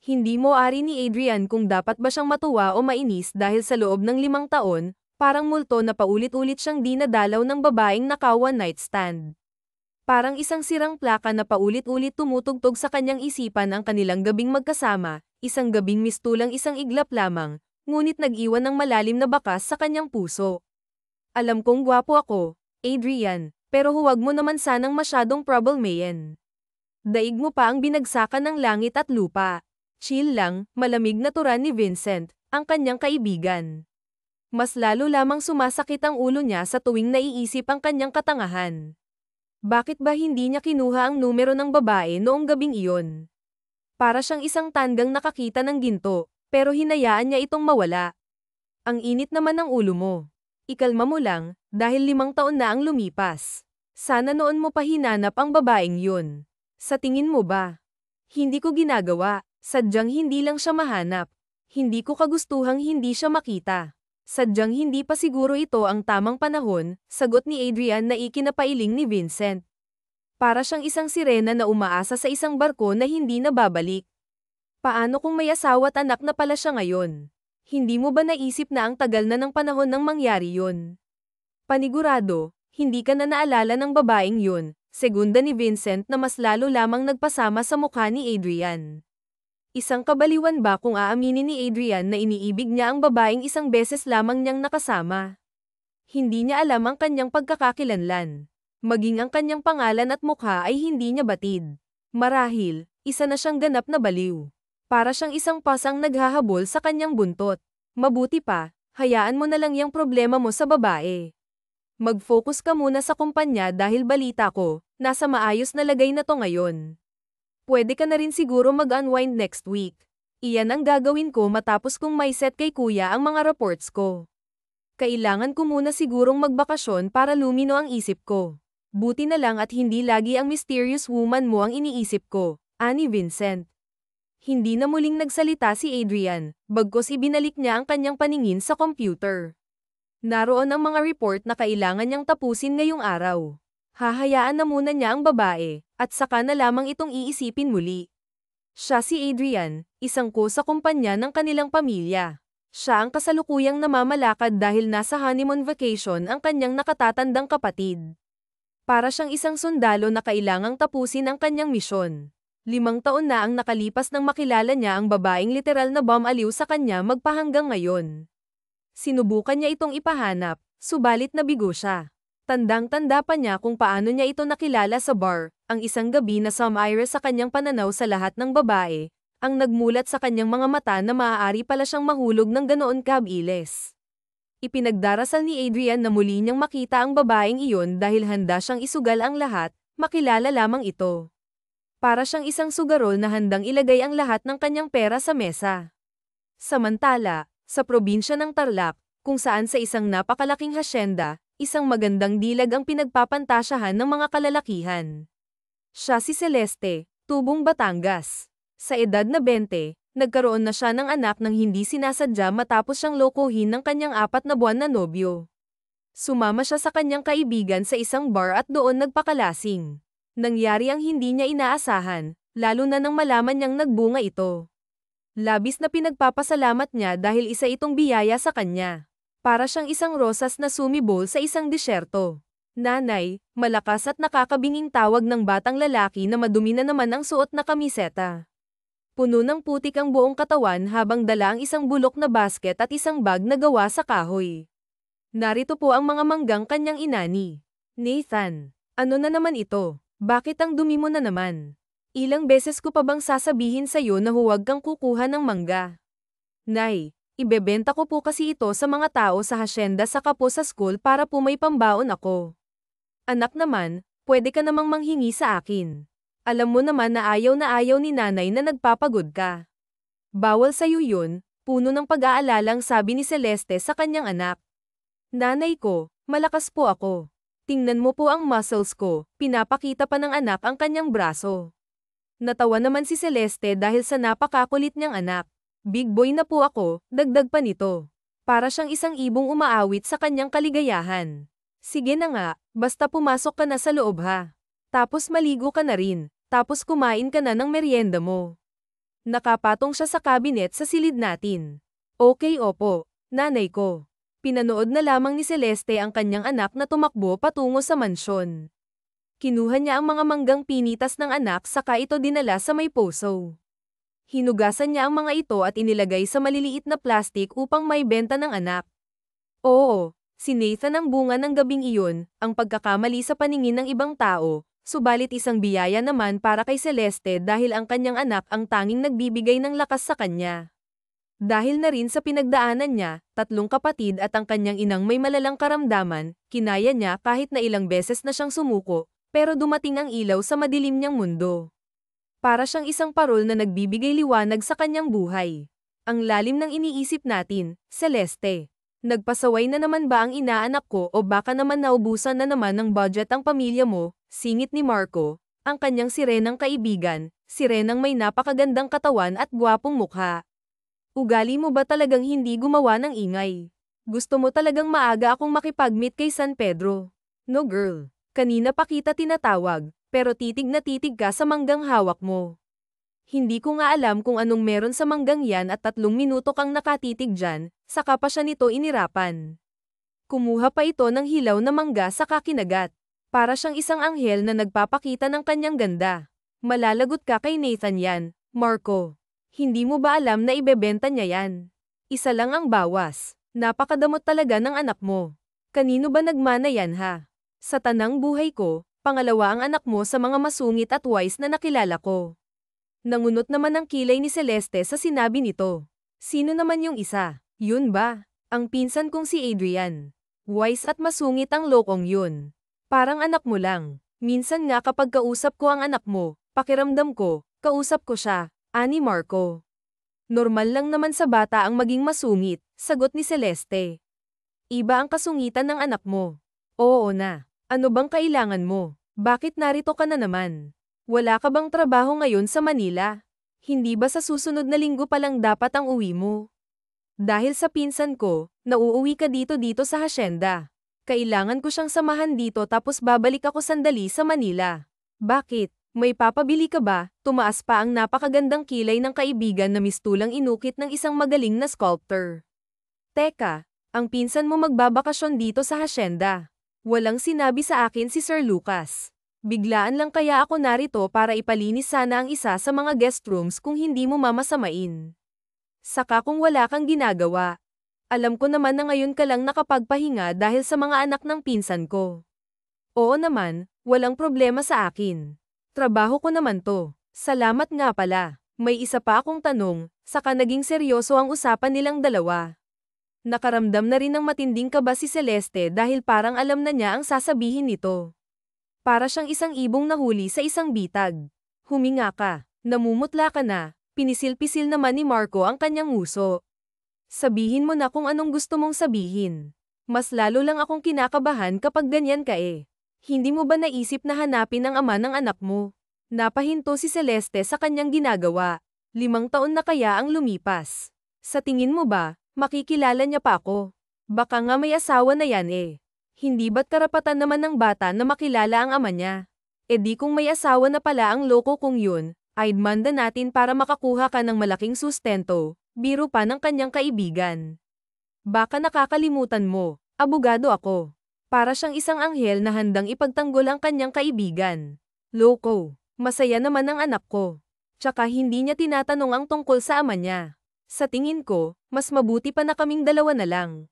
Hindi mo ari ni Adrian kung dapat ba siyang matuwa o mainis dahil sa loob ng 5 taon, parang multo na paulit-ulit siyang dinadalaw ng babaeng naka one night stand. Parang isang sirang plaka na paulit-ulit tumutugtog sa kanyang isipan ang kanilang gabing magkasama, isang gabing mistulang isang iglap lamang, ngunit nag-iwan ng malalim na bakas sa kanyang puso. Alam kong gwapo ako, Adrian, pero huwag mo naman sanang masyadong troublemayan. Daig mo pa ang binagsakan ng langit at lupa. Chill lang, malamig na turan ni Vincent, ang kanyang kaibigan. Mas lalo lamang sumasakit ang ulo niya sa tuwing naiisip ang kanyang katangahan. Bakit ba hindi niya kinuha ang numero ng babae noong gabing iyon? Para siyang isang tandang nakakita ng ginto, pero hinayaan niya itong mawala. Ang init naman ng ulo mo. Ikalma mo lang, dahil 5 taon na ang lumipas. Sana noon mo pa hinanap ang babaeng yun. Sa tingin mo ba? Hindi ko ginagawa, sadyang hindi lang siya mahanap. Hindi ko kagustuhang hindi siya makita. Sadyang hindi pa siguro ito ang tamang panahon, sagot ni Adrian na ikinapailing ni Vincent. Para siyang isang sirena na umaasa sa isang barko na hindi na babalik. Paano kung may asawa at anak na pala siya ngayon? Hindi mo ba naisip na ang tagal na ng panahon nang mangyari yun? Panigurado, hindi ka na naalala ng babaeng yun, segunda ni Vincent na mas lalo lamang nagpasama sa mukha ni Adrian. Isang kabaliwan ba kung aaminin ni Adrian na iniibig niya ang babaeng isang beses lamang niyang nakasama? Hindi niya alam ang kanyang pagkakakilanlan. Maging ang kanyang pangalan at mukha ay hindi niya batid. Marahil, isa na siyang ganap na baliw. Para siyang isang pasang naghahabol sa kanyang buntot. Mabuti pa, hayaan mo na lang yung problema mo sa babae. Mag-focus ka muna sa kumpanya dahil balita ko, nasa maayos na lagay na to ngayon. Pwede ka na rin siguro mag-unwind next week. Iyan ang gagawin ko matapos kong may set kay kuya ang mga reports ko. Kailangan ko muna sigurong magbakasyon para lumino ang isip ko. Buti na lang at hindi lagi ang mysterious woman mo ang iniisip ko, ani Vincent. Hindi na muling nagsalita si Adrian, bagkus ibinalik niya ang kanyang paningin sa computer. Naroon ang mga report na kailangan niyang tapusin ngayong araw. Hahayaan na muna niya ang babae, at saka na lamang itong iisipin muli. Siya si Adrian, isang ko sa kumpanya ng kanilang pamilya. Siya ang kasalukuyang namamalakad dahil nasa honeymoon vacation ang kanyang nakatatandang kapatid. Para siyang isang sundalo na kailangang tapusin ang kanyang misyon. 5 taon na ang nakalipas nang makilala niya ang babaeng literal na bumaliw sa kanya magpahanggang ngayon. Sinubukan niya itong ipahanap, subalit nabigo siya. Tandang-tanda pa niya kung paano niya ito nakilala sa bar, ang isang gabi na sumire sa kanyang pananaw sa lahat ng babae, ang nagmulat sa kanyang mga mata na maaari pala siyang mahulog ng ganoon kabilis. Ipinagdarasal ni Adrian na muli niyang makita ang babaeng iyon dahil handa siyang isugal ang lahat, makilala lamang ito. Para siyang isang sugarol na handang ilagay ang lahat ng kanyang pera sa mesa. Samantala, sa probinsya ng Tarlac, kung saan sa isang napakalaking hasyenda, isang magandang dilag ang pinagpapantasyahan ng mga kalalakihan. Siya si Celeste, tubong Batangas. Sa edad na 20, nagkaroon na siya ng anak nang hindi sinasadya matapos siyang lokohin ng kanyang 4 na buwan na nobyo. Sumama siya sa kanyang kaibigan sa isang bar at doon nagpakalasing. Nangyari ang hindi niya inaasahan, lalo na nang malaman niyang nagbunga ito. Labis na pinagpapasalamat niya dahil isa itong biyaya sa kanya. Para siyang isang rosas na sumibol sa isang disyerto. Nanay, malakas at nakakabinging tawag ng batang lalaki na madumi na naman ang suot na kamiseta. Puno ng putik ang buong katawan habang dala ang isang bulok na basket at isang bag na gawa sa kahoy. Narito po ang mga manggang kanyang inani. Nathan, ano na naman ito? Bakit ang dumi mo na naman? Ilang beses ko pa bang sasabihin sa'yo na huwag kang kukuha ng mangga? Nay, ibebenta ko po kasi ito sa mga tao sa hasyenda saka po sa school para po may pambaon ako. Anak naman, pwede ka namang manghingi sa akin. Alam mo naman na ayaw ni nanay na nagpapagod ka. Bawal sa'yo yun, puno ng pag-aalalang sabi ni Celeste sa kanyang anak. Nanay ko, malakas po ako. Tingnan mo po ang muscles ko, pinapakita pa ng anak ang kanyang braso. Natawa naman si Celeste dahil sa napakakulit niyang anak. Big boy na po ako, dagdag pa nito. Para siyang isang ibong umaawit sa kanyang kaligayahan. Sige na nga, basta pumasok ka na sa loob ha. Tapos maligo ka na rin, tapos kumain ka na ng merienda mo. Nakapatong siya sa cabinet sa silid natin. Okay, opo, nanay ko. Pinanood na lamang ni Celeste ang kanyang anak na tumakbo patungo sa mansyon. Kinuha niya ang mga manggang pinitas ng anak saka ito dinala sa may poso. Hinugasan niya ang mga ito at inilagay sa maliliit na plastik upang may benta ng anak. Oo, si Nathan ang bunga ng gabing iyon, ang pagkakamali sa paningin ng ibang tao, subalit isang biyaya naman para kay Celeste dahil ang kanyang anak ang tanging nagbibigay ng lakas sa kanya. Dahil na rin sa pinagdaanan niya, 3 kapatid at ang kanyang inang may malalang karamdaman, kinaya niya kahit na ilang beses na siyang sumuko, pero dumating ang ilaw sa madilim niyang mundo. Para siyang isang parol na nagbibigay liwanag sa kanyang buhay. Ang lalim ng iniisip natin, Celeste. Nagpasaway na naman ba ang inaanak ko o baka naman naubusan na naman ng budget ang pamilya mo, singit ni Marco, ang kanyang sirenang kaibigan, sirenang may napakagandang katawan at gwapong mukha. Ugali mo ba talagang hindi gumawa ng ingay? Gusto mo talagang maaga akong makipag-meet kay San Pedro? No girl. Kanina pa kita tinatawag, pero titig na titig ka sa manggang hawak mo. Hindi ko nga alam kung anong meron sa manggang yan at 3 minuto kang nakatitig dyan, saka pa siya nito inirapan. Kumuha pa ito ng hilaw na mangga saka kinagat. Para siyang isang anghel na nagpapakita ng kanyang ganda. Malalagot ka kay Nathan yan, Marco. Hindi mo ba alam na ibebenta niya yan? Isa lang ang bawas. Napakadamot talaga ng anak mo. Kanino ba nagmana yan ha? Sa tanang buhay ko, pangalawa ang anak mo sa mga masungit at wise na nakilala ko. Nangunot naman ang kilay ni Celeste sa sinabi nito. Sino naman yung isa? Yun ba? Ang pinsan kong si Adrian. Wise at masungit ang lokong yun. Parang anak mo lang. Minsan nga kapag kausap ko ang anak mo, pakiramdam ko, kausap ko siya. Ani Marco. Normal lang naman sa bata ang maging masungit, sagot ni Celeste. Iba ang kasungitan ng anak mo. Oo na. Ano bang kailangan mo? Bakit narito ka na naman? Wala ka bang trabaho ngayon sa Manila? Hindi ba sa susunod na linggo pa lang dapat ang uwi mo? Dahil sa pinsan ko, nauuwi ka dito sa hasyenda. Kailangan ko siyang samahan dito tapos babalik ako sandali sa Manila. Bakit? May papabili ka ba? Tumaas pa ang napakagandang kilay ng kaibigan na mistulang inukit ng isang magaling na sculptor. Teka, ang pinsan mo magbabakasyon dito sa hasyenda. Walang sinabi sa akin si Sir Lucas. Biglaan lang kaya ako narito para ipalinis sana ang isa sa mga guest rooms kung hindi mo mamasamain. Saka kung wala kang ginagawa. Alam ko naman na ngayon ka lang nakapagpahinga dahil sa mga anak ng pinsan ko. Oo naman, walang problema sa akin. Trabaho ko naman to. Salamat nga pala. May isa pa akong tanong, saka naging seryoso ang usapan nilang dalawa. Nakaramdam na rin ng matinding kaba si Celeste dahil parang alam na niya ang sasabihin nito. Para siyang isang ibong nahuli sa isang bitag. Huminga ka, namumutla ka na, pinisil-pisil naman ni Marco ang kanyang nguso. Sabihin mo na kung anong gusto mong sabihin. Mas lalo lang akong kinakabahan kapag ganyan ka eh. Hindi mo ba naisip na hanapin ang ama ng anak mo? Napahinto si Celeste sa kanyang ginagawa. 5 taon na kaya ang lumipas. Sa tingin mo ba, makikilala niya pa ako? Baka nga may asawa na yan eh. Hindi ba't karapatan naman ng bata na makilala ang ama niya? E di kung may asawa na pala ang loko kong yun, I'd manda natin para makakuha ka ng malaking sustento, biro pa ng kanyang kaibigan. Baka nakakalimutan mo, abogado ako. Para siyang isang anghel na handang ipagtanggol ang kanyang kaibigan. Loko, masaya naman ang anak ko. Tsaka hindi niya tinatanong ang tungkol sa ama niya. Sa tingin ko, mas mabuti pa na kaming dalawa na lang.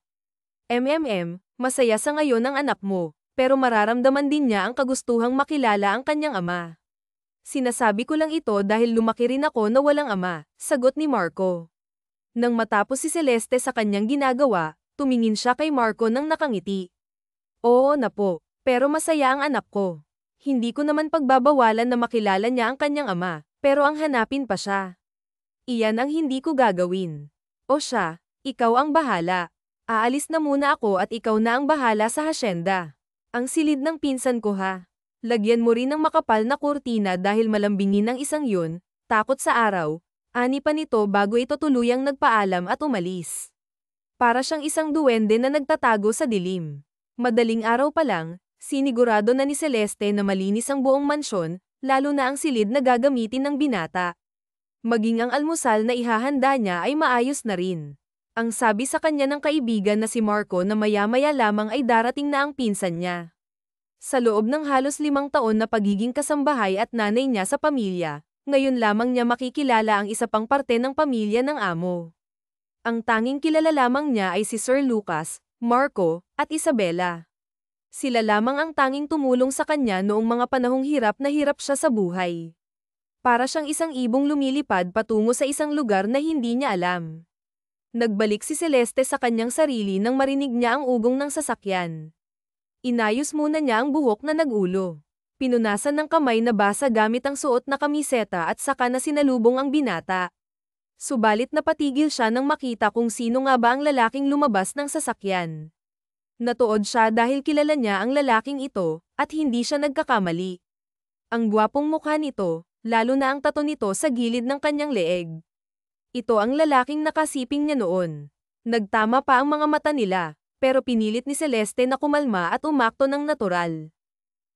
Masaya sa ngayon ang anak mo, pero mararamdaman din niya ang kagustuhang makilala ang kanyang ama. Sinasabi ko lang ito dahil lumaki rin ako na walang ama, sagot ni Marco. Nang matapos si Celeste sa kanyang ginagawa, tumingin siya kay Marco nang nakangiti. Oo na po, pero masaya ang anak ko. Hindi ko naman pagbabawalan na makilala niya ang kanyang ama, pero ang hanapin pa siya. Iyan ang hindi ko gagawin. O siya, ikaw ang bahala. Aalis na muna ako at ikaw na ang bahala sa hasyenda. Ang silid ng pinsan ko ha. Lagyan mo rin ng makapal na kurtina dahil malambingin ang isang yun, takot sa araw. Ani pa nito bago ito tuluyang nagpaalam at umalis. Para siyang isang duwende na nagtatago sa dilim. Madaling araw pa lang, sinigurado na ni Celeste na malinis ang buong mansyon, lalo na ang silid na gagamitin ng binata. Maging ang almusal na ihahanda niya ay maayos na rin. Ang sabi sa kanya ng kaibigan na si Marco na maya-maya lamang ay darating na ang pinsan niya. Sa loob ng halos 5 taon na pagiging kasambahay at nanay niya sa pamilya, ngayon lamang niya makikilala ang isa pang parte ng pamilya ng amo. Ang tanging kilala lamang niya ay si Sir Lucas, Marco, at Isabella. Sila lamang ang tanging tumulong sa kanya noong mga panahong hirap na hirap siya sa buhay. Para siyang isang ibong lumilipad patungo sa isang lugar na hindi niya alam. Nagbalik si Celeste sa kanyang sarili nang marinig niya ang ugong ng sasakyan. Inayos muna niya ang buhok na nag-ulo. Pinunasan ng kamay na basa gamit ang suot na kamiseta at saka na sinalubong ang binata. Subalit napatigil siya nang makita kung sino nga ba ang lalaking lumabas ng sasakyan. Natuod siya dahil kilala niya ang lalaking ito, at hindi siya nagkakamali. Ang gwapong mukha nito, lalo na ang tato nito sa gilid ng kanyang leeg. Ito ang lalaking nakasiping niya noon. Nagtama pa ang mga mata nila, pero pinilit ni Celeste na kumalma at umakto ng natural.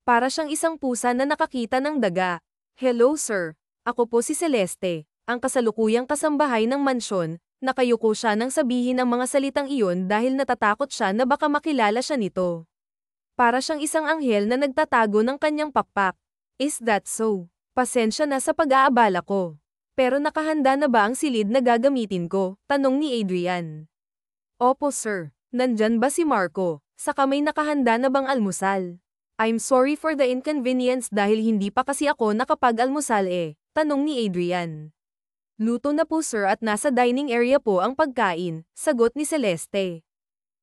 Para siyang isang pusa na nakakita ng daga. "Hello sir, ako po si Celeste, ang kasalukuyang kasambahay ng mansyon." Nakayuko siya nang sabihin ang mga salitang iyon dahil natatakot siya na baka makilala siya nito. Para siyang isang anghel na nagtatago ng kanyang pakpak. "Is that so? Pasensya na sa pag-aabala ko. Pero nakahanda na ba ang silid na gagamitin ko?" Tanong ni Adrian. "Opo sir. Nandyan ba si Marco? Saka may nakahanda na bang almusal?" "I'm sorry for the inconvenience dahil hindi pa kasi ako nakapag-almusal Tanong ni Adrian. "Luto na po sir at nasa dining area po ang pagkain," sagot ni Celeste.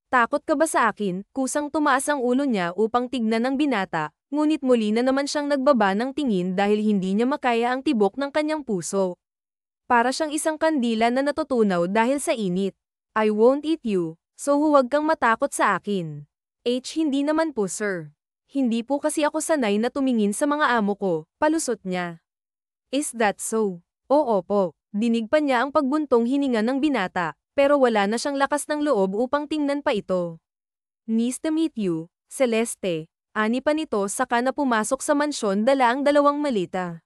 "Takot ka ba sa akin?" Kusang tumaas ang ulo niya upang tignan ng binata, ngunit muli na naman siyang nagbaba ng tingin dahil hindi niya makaya ang tibok ng kanyang puso. Para siyang isang kandila na natutunaw dahil sa init. "I won't eat you, so huwag kang matakot sa akin." Hindi naman po sir. Hindi po kasi ako sanay na tumingin sa mga amo ko," palusot niya. "Is that so?" "Oo po." Dinig pa niya ang pagbuntong hininga ng binata, pero wala na siyang lakas ng loob upang tingnan pa ito. "Nice to meet you, Celeste." Ani pa nito saka na pumasok sa mansyon dala ang 2 malita.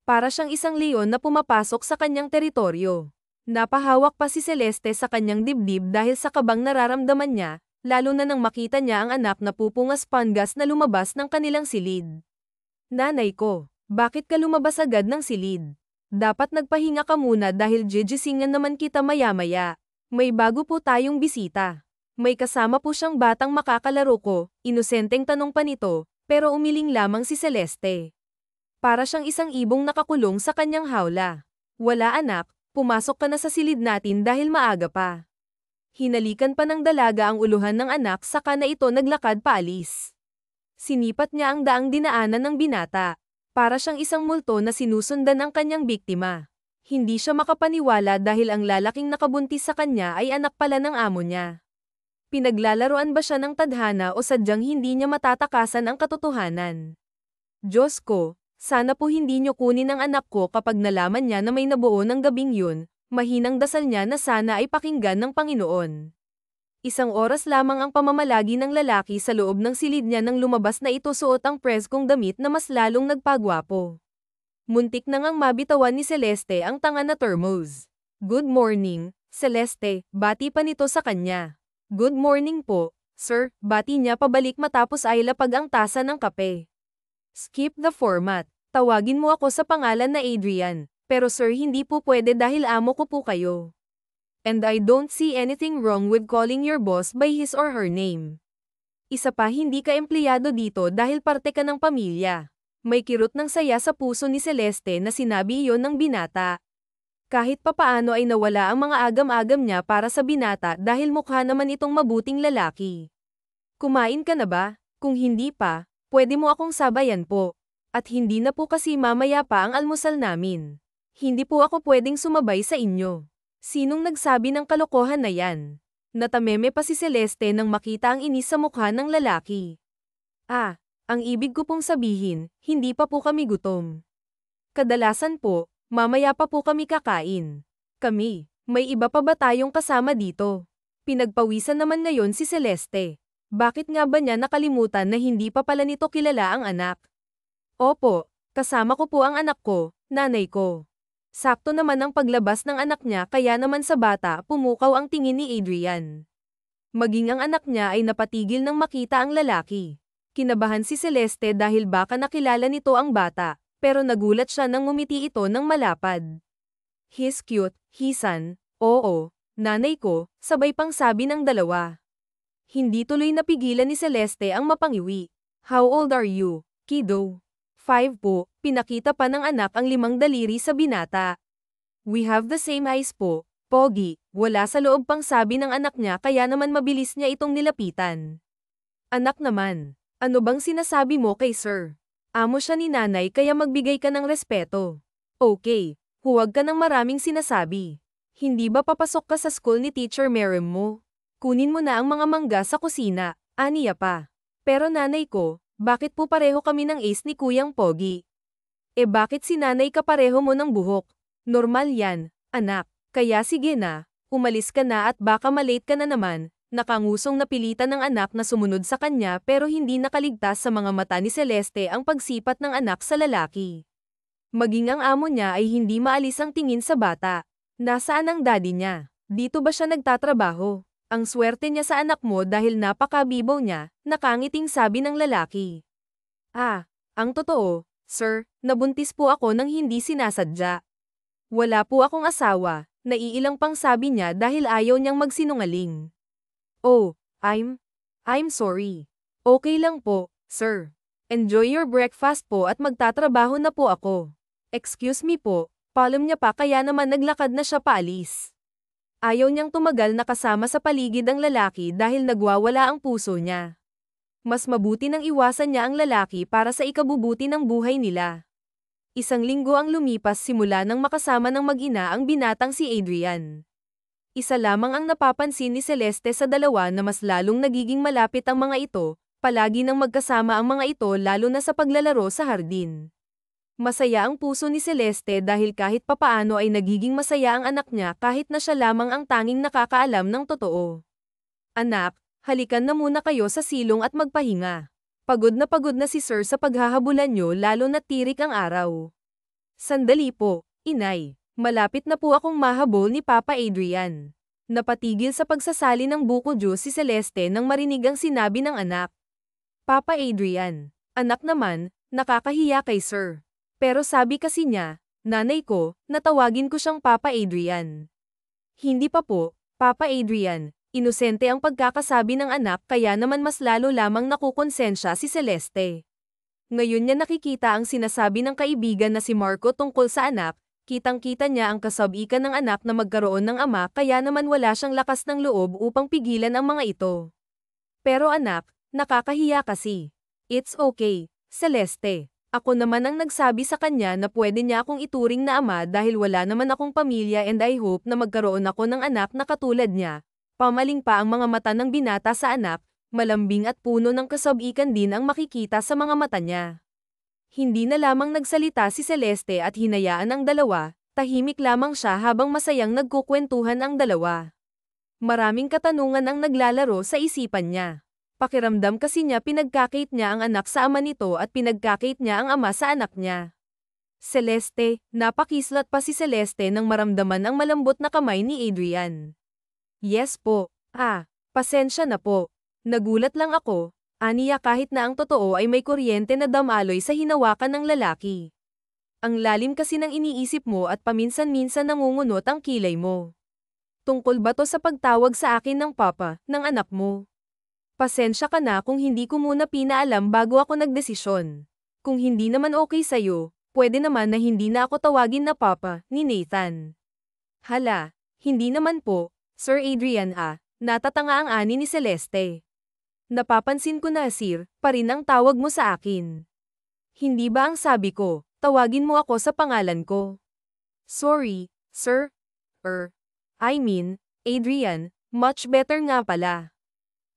Para siyang isang leon na pumapasok sa kanyang teritoryo. Napahawak pa si Celeste sa kanyang dibdib dahil sa kabang nararamdaman niya, lalo na nang makita niya ang anak na pupungas-pangas na lumabas ng kanilang silid. "Nanay ko, bakit ka lumabas agad ng silid? Dapat nagpahinga ka muna dahil gigisingan naman kita maya-maya. May bago po tayong bisita." May kasama po siyang batang makakalaro ko, inosenteng tanong pa nito, pero umiling lamang si Celeste. Para siyang isang ibong nakakulong sa kanyang hawla. "Wala anak, pumasok ka na sa silid natin dahil maaga pa." Hinalikan pa ng dalaga ang uluhan ng anak saka na ito naglakad paalis. Sinipat niya ang daang dinaanan ng binata. Para siyang isang multo na sinusundan ang kanyang biktima. Hindi siya makapaniwala dahil ang lalaking nakabuntis sa kanya ay anak pala ng amo niya. Pinaglalaroan ba siya ng tadhana o sadyang hindi niya matatakasan ang katotohanan? "Diyos ko, sana po hindi niyo kunin ang anak ko." Kapag nalaman niya na may nabuo ng gabing yun, mahinang dasal niya na sana ay pakinggan ng Panginoon. 1 oras lamang ang pamamalagi ng lalaki sa loob ng silid niya nang lumabas na ito suot ang preskong damit na mas lalong nagpagwapo. Muntik na ngang mabitawan ni Celeste ang tanga na thermos. "Good morning, Celeste," bati pa nito sa kanya. "Good morning po, sir," bati niya pabalik matapos ay lapag ang tasa ng kape. "Skip the format. Tawagin mo ako sa pangalan na Adrian, pero sir hindi po pwede dahil amo ko po kayo. And I don't see anything wrong with calling your boss by his or her name. Isa pa hindi ka empleyado dito dahil parte ka ng pamilya." May kirot ng saya sa puso ni Celeste na sinabi iyon ng binata. Kahit papaano ay nawala ang mga agam-agam niya para sa binata dahil mukha naman itong mabuting lalaki. "Kumain ka na ba? Kung hindi pa, pwede mo akong sabayan po. At hindi na po kasi mamaya pa ang almusal namin. Hindi po ako pwedeng sumabay sa inyo." Sinong nagsabi ng kalokohan na yan? Natameme pa si Celeste nang makita ang inis sa mukha ng lalaki. Ang ibig ko pong sabihin, hindi pa po kami gutom. Kadalasan po, mamaya pa po kami kakain. Kami, may iba pa ba tayong kasama dito? Pinagpawisan naman ngayon si Celeste. Bakit nga ba niya nakalimutan na hindi pa pala nito kilala ang anak? "Opo, kasama ko po ang anak ko, nanay ko." Sakto naman ang paglabas ng anak niya kaya naman sa bata pumukaw ang tingin ni Adrian. Maging ang anak niya ay napatigil nang makita ang lalaki. Kinabahan si Celeste dahil baka nakilala nito ang bata, pero nagulat siya nang ngumiti ito ng malapad. "He's cute, Hisan." "Oo, nanay ko," sabay pang sabi ng dalawa. Hindi tuloy napigilan ni Celeste ang mapangiwi. "How old are you, kiddo?" 5 po, pinakita pa ng anak ang 5 daliri sa binata. "We have the same eyes po, Pogi." Wala sa loob pang sabi ng anak niya kaya naman mabilis niya itong nilapitan. "Anak naman, ano bang sinasabi mo kay sir? Amo siya ni nanay kaya magbigay ka ng respeto." "Okay, huwag ka ng maraming sinasabi. Hindi ba papasok ka sa school ni Teacher Merrim mo? Kunin mo na ang mga mangga sa kusina," aniya pa. "Pero nanay ko, bakit po pareho kami ng ace ni Kuyang Pogi?" Bakit si nanay kapareho mo ng buhok?" "Normal yan, anak. Kaya sige na, umalis ka na at baka malate ka na naman." Nakangusong napilitan ng anak na sumunod sa kanya pero hindi nakaligtas sa mga mata ni Celeste ang pagsipat ng anak sa lalaki. Maging ang amo niya ay hindi maalis ang tingin sa bata. "Nasaan ang daddy niya? Dito ba siya nagtatrabaho? Ang swerte niya sa anak mo dahil napakabibo niya," nakangiting sabi ng lalaki. Ang totoo, sir, nabuntis po ako nang hindi sinasadya. Wala po akong asawa," naiilang pang sabi niya dahil ayaw niyang magsinungaling. "Oh, I'm sorry. Okay lang po, sir. Enjoy your breakfast po at magtatrabaho na po ako." "Excuse me po," palom niya pa kaya naman naglakad na siya paalis. Ayaw niyang tumagal na kasama sa paligid ang lalaki dahil nagwawala ang puso niya. Mas mabuti nang iwasan niya ang lalaki para sa ikabubuti ng buhay nila. 1 linggo ang lumipas simula nang makasama ng mag-ina ang binatang si Adrian. Isa lamang ang napapansin ni Celeste sa dalawa na mas lalong nagiging malapit ang mga ito, palagi nang magkasama ang mga ito lalo na sa paglalaro sa hardin. Masaya ang puso ni Celeste dahil kahit papaano ay nagiging masaya ang anak niya kahit na siya lamang ang tanging nakakaalam ng totoo. "Anak, halikan na muna kayo sa silong at magpahinga. Pagod na si sir sa paghahabulan niyo lalo na tirik ang araw." "Sandali po, inay. Malapit na po akong mahabol ni Papa Adrian." Napatigil sa pagsasali ng buko juice si Celeste nang marinig ang sinabi ng anak. "Papa Adrian, anak naman, nakakahiya kay sir. Pero sabi kasi niya, nanay ko, natawagin ko siyang Papa Adrian." "Hindi pa po, Papa Adrian." Inosente ang pagkakasabi ng anak kaya naman mas lalo lamang nakukonsensya si Celeste. Ngayon niya nakikita ang sinasabi ng kaibigan na si Marco tungkol sa anak. Kitang-kita niya ang kasabikan ng anak na magkaroon ng ama kaya naman wala siyang lakas ng loob upang pigilan ang mga ito. "Pero anak, nakakahiya kasi." "It's okay, Celeste. Ako naman ang nagsabi sa kanya na pwede niya akong ituring na ama dahil wala naman akong pamilya and I hope na magkaroon ako ng anak na katulad niya." Pamaling pa ang mga mata ng binata sa anak, malambing at puno ng kasabikan din ang makikita sa mga mata niya. Hindi na lamang nagsalita si Celeste at hinayaan ang dalawa, tahimik lamang siya habang masayang nagkukwentuhan ang dalawa. Maraming katanungan ang naglalaro sa isipan niya. Pakiramdam kasi niya pinagkakait niya ang anak sa ama nito at pinagkakait niya ang ama sa anak niya. "Celeste," napakislat pa si Celeste nang maramdaman ang malambot na kamay ni Adrian. "Yes po. Pasensya na po. Nagulat lang ako." Aniya kahit na ang totoo ay may kuryente na damaloy sa hinawakan ng lalaki. "Ang lalim kasi ng iniisip mo at paminsan-minsan nangungunot ang kilay mo. Tungkol ba to sa pagtawag sa akin ng papa, ng anak mo? Pasensya ka na kung hindi ko muna pinaalam bago ako nagdesisyon. Kung hindi naman okay sa'yo, pwede naman na hindi na ako tawagin na papa, ni Nathan." "Hala, hindi naman po, Sir Adrian." Natatanga ang ani ni Celeste. "Napapansin ko na sir, pa rin ang tawag mo sa akin. Hindi ba ang sabi ko, tawagin mo ako sa pangalan ko?" "Sorry, sir. I mean, Adrian, much better nga pala.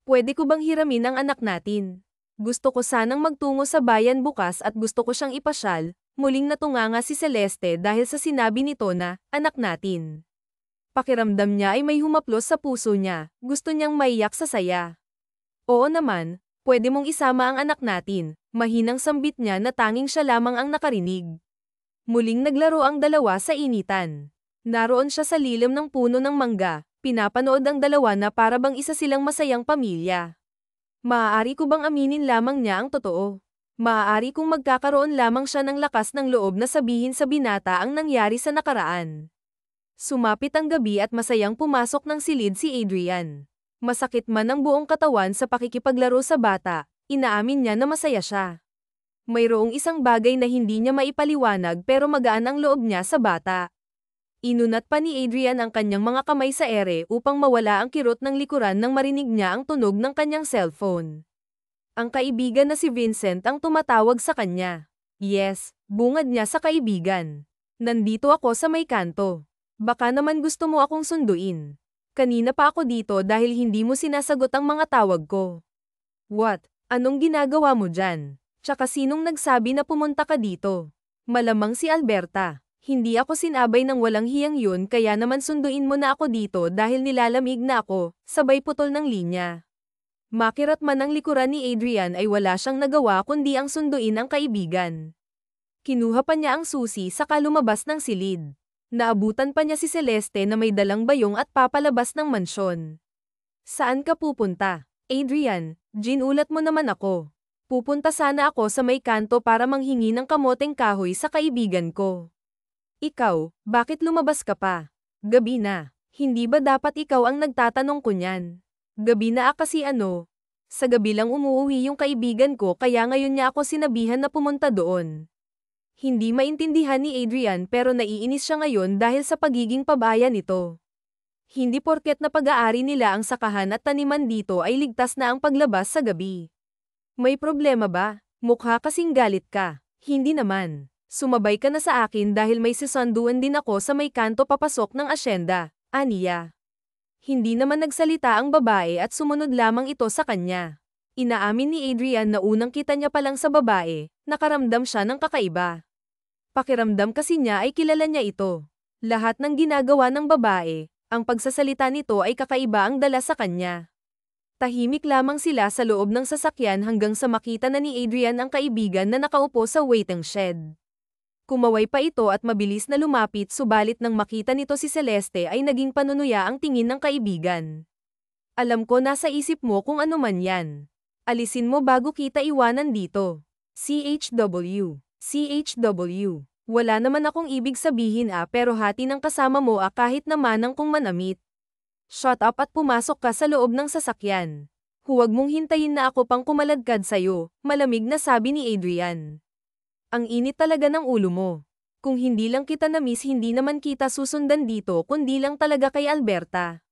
Pwede ko bang hiramin ang anak natin? Gusto ko sanang magtungo sa bayan bukas at gusto ko siyang ipasyal." Muling natunganga si Celeste dahil sa sinabi nito na, anak natin. Pakiramdam niya ay may humaplos sa puso niya, gusto niyang maiyak sa saya. "Oo naman, pwede mong isama ang anak natin," mahinang sambit niya na tanging siya lamang ang nakarinig. Muling naglaro ang dalawa sa initan. Naroon siya sa lilim ng puno ng mangga, pinapanood ang dalawa na para bang isa silang masayang pamilya. Maaari ko bang aminin lamang niya ang totoo? Maaari kong magkakaroon lamang siya ng lakas ng loob na sabihin sa binata ang nangyari sa nakaraan. Sumapit ang gabi at masayang pumasok ng silid si Adrian. Masakit man ang buong katawan sa pakikipaglaro sa bata, inaamin niya na masaya siya. Mayroong isang bagay na hindi niya maipaliwanag pero magaan ang loob niya sa bata. Inunat pa ni Adrian ang kanyang mga kamay sa ere upang mawala ang kirot ng likuran nang marinig niya ang tunog ng kanyang cellphone. Ang kaibigan na si Vincent ang tumatawag sa kanya. Yes, bungad niya sa kaibigan. Nandito ako sa may kanto. Baka naman gusto mo akong sunduin. Kanina pa ako dito dahil hindi mo sinasagot ang mga tawag ko. What? Anong ginagawa mo dyan? Tsaka sinong nagsabi na pumunta ka dito? Malamang si Alberta. Hindi ako sinabay ng walang hiyang yun kaya naman sunduin mo na ako dito dahil nilalamig na ako, sabay putol ng linya. Makirat man ang likuran ni Adrian ay wala siyang nagawa kundi ang sunduin ang kaibigan. Kinuha pa niya ang susi saka lumabas ng silid. Naabutan pa niya si Celeste na may dalang bayong at papalabas ng mansyon. Saan ka pupunta? Adrian, ginulat mo naman ako. Pupunta sana ako sa may kanto para manghingi ng kamoteng kahoy sa kaibigan ko. Ikaw, bakit lumabas ka pa? Gabi na. Hindi ba dapat ikaw ang nagtatanong ko niyan? Gabi na kasi ano? Sa gabi lang umuwi yung kaibigan ko kaya ngayon niya ako sinabihan na pumunta doon. Hindi maintindihan ni Adrian pero naiinis siya ngayon dahil sa pagiging pabaya nito. Hindi porket na pag-aari nila ang sakahan at taniman dito ay ligtas na ang paglabas sa gabi. May problema ba? Mukha kasing galit ka. Hindi naman. Sumabay ka na sa akin dahil may sisanduan din ako sa may kanto papasok ng asyenda, aniya. Hindi naman nagsalita ang babae at sumunod lamang ito sa kanya. Inaamin ni Adrian na unang kita niya pa lang sa babae, nakaramdam siya ng kakaiba. Pakiramdam kasi niya ay kilala niya ito. Lahat ng ginagawa ng babae, ang pagsasalita nito ay kakaiba ang dala sa kanya. Tahimik lamang sila sa loob ng sasakyan hanggang sa makita na ni Adrian ang kaibigan na nakaupo sa waiting shed. Kumaway pa ito at mabilis na lumapit subalit nang makita nito si Celeste ay naging panunuya ang tingin ng kaibigan. Alam ko nasa isip mo kung ano man yan. Alisin mo bago kita iwanan dito. CHW. CHW. Wala naman akong ibig sabihin pero hati ng kasama mo kahit naman ang kung manamit. Shut up at pumasok ka sa loob ng sasakyan. Huwag mong hintayin na ako pang kumaladkad sa'yo, malamig na sabi ni Adrian. Ang init talaga ng ulo mo. Kung hindi lang kita na-miss hindi naman kita susundan dito kundi lang talaga kay Alberta.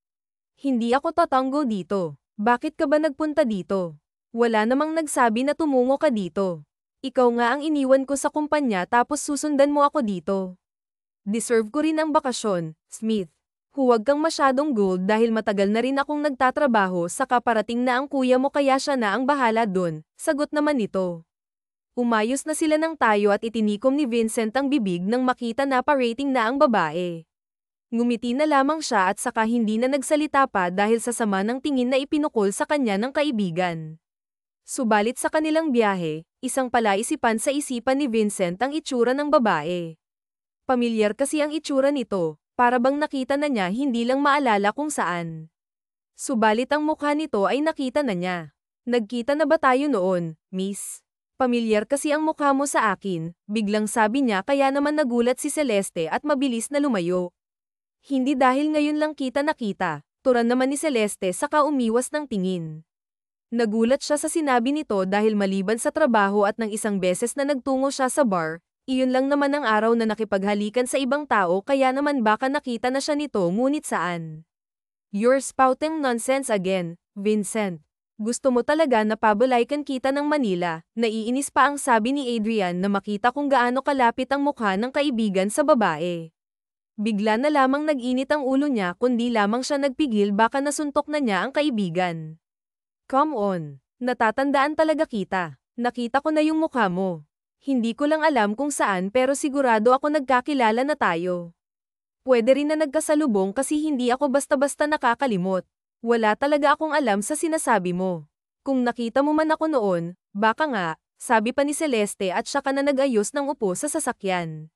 Hindi ako tatanggo dito. Bakit ka ba nagpunta dito? Wala namang nagsabi na tumungo ka dito. Ikaw nga ang iniwan ko sa kumpanya tapos susundan mo ako dito. Deserve ko rin ang bakasyon, Smith. Huwag kang masyadong gold dahil matagal na rin akong nagtatrabaho saka parating na ang kuya mo kaya siya na ang bahala dun, sagot naman nito. Umayos na sila ng tayo at itinikom ni Vincent ang bibig nang makita na pa-rating na ang babae. Ngumiti na lamang siya at saka hindi na nagsalita pa dahil sa sama ng tingin na ipinukol sa kanya ng kaibigan. Subalit sa kanilang biyahe, isang palaisipan sa isipan ni Vincent ang itsura ng babae. Pamilyar kasi ang itsura nito, para bang nakita na niya hindi lang maalala kung saan. Subalit ang mukha nito ay nakita na niya. Nagkita na ba tayo noon, miss? Pamilyar kasi ang mukha mo sa akin, biglang sabi niya kaya naman nagulat si Celeste at mabilis na lumayo. Hindi dahil ngayon lang kita nakita, turan naman ni Celeste saka umiwas ng tingin. Nagulat siya sa sinabi nito dahil maliban sa trabaho at ng isang beses na nagtungo siya sa bar, iyon lang naman ang araw na nakipaghalikan sa ibang tao kaya naman baka nakita na siya nito ngunit saan. You're spouting nonsense again, Vincent. Gusto mo talaga na pabalaykan kita ng Manila, naiinis pa ang sabi ni Adrian na makita kung gaano kalapit ang mukha ng kaibigan sa babae. Bigla na lamang nag-init ang ulo niya kundi lamang siya nagpigil baka nasuntok na niya ang kaibigan. Come on, natatandaan talaga kita. Nakita ko na yung mukha mo. Hindi ko lang alam kung saan pero sigurado ako nagkakilala na tayo. Pwede rin na nagkasalubong kasi hindi ako basta-basta nakakalimot. Wala talaga akong alam sa sinasabi mo. Kung nakita mo man ako noon, baka nga, sabi pa ni Celeste at siya ka na nag-ayos ng upo sa sasakyan.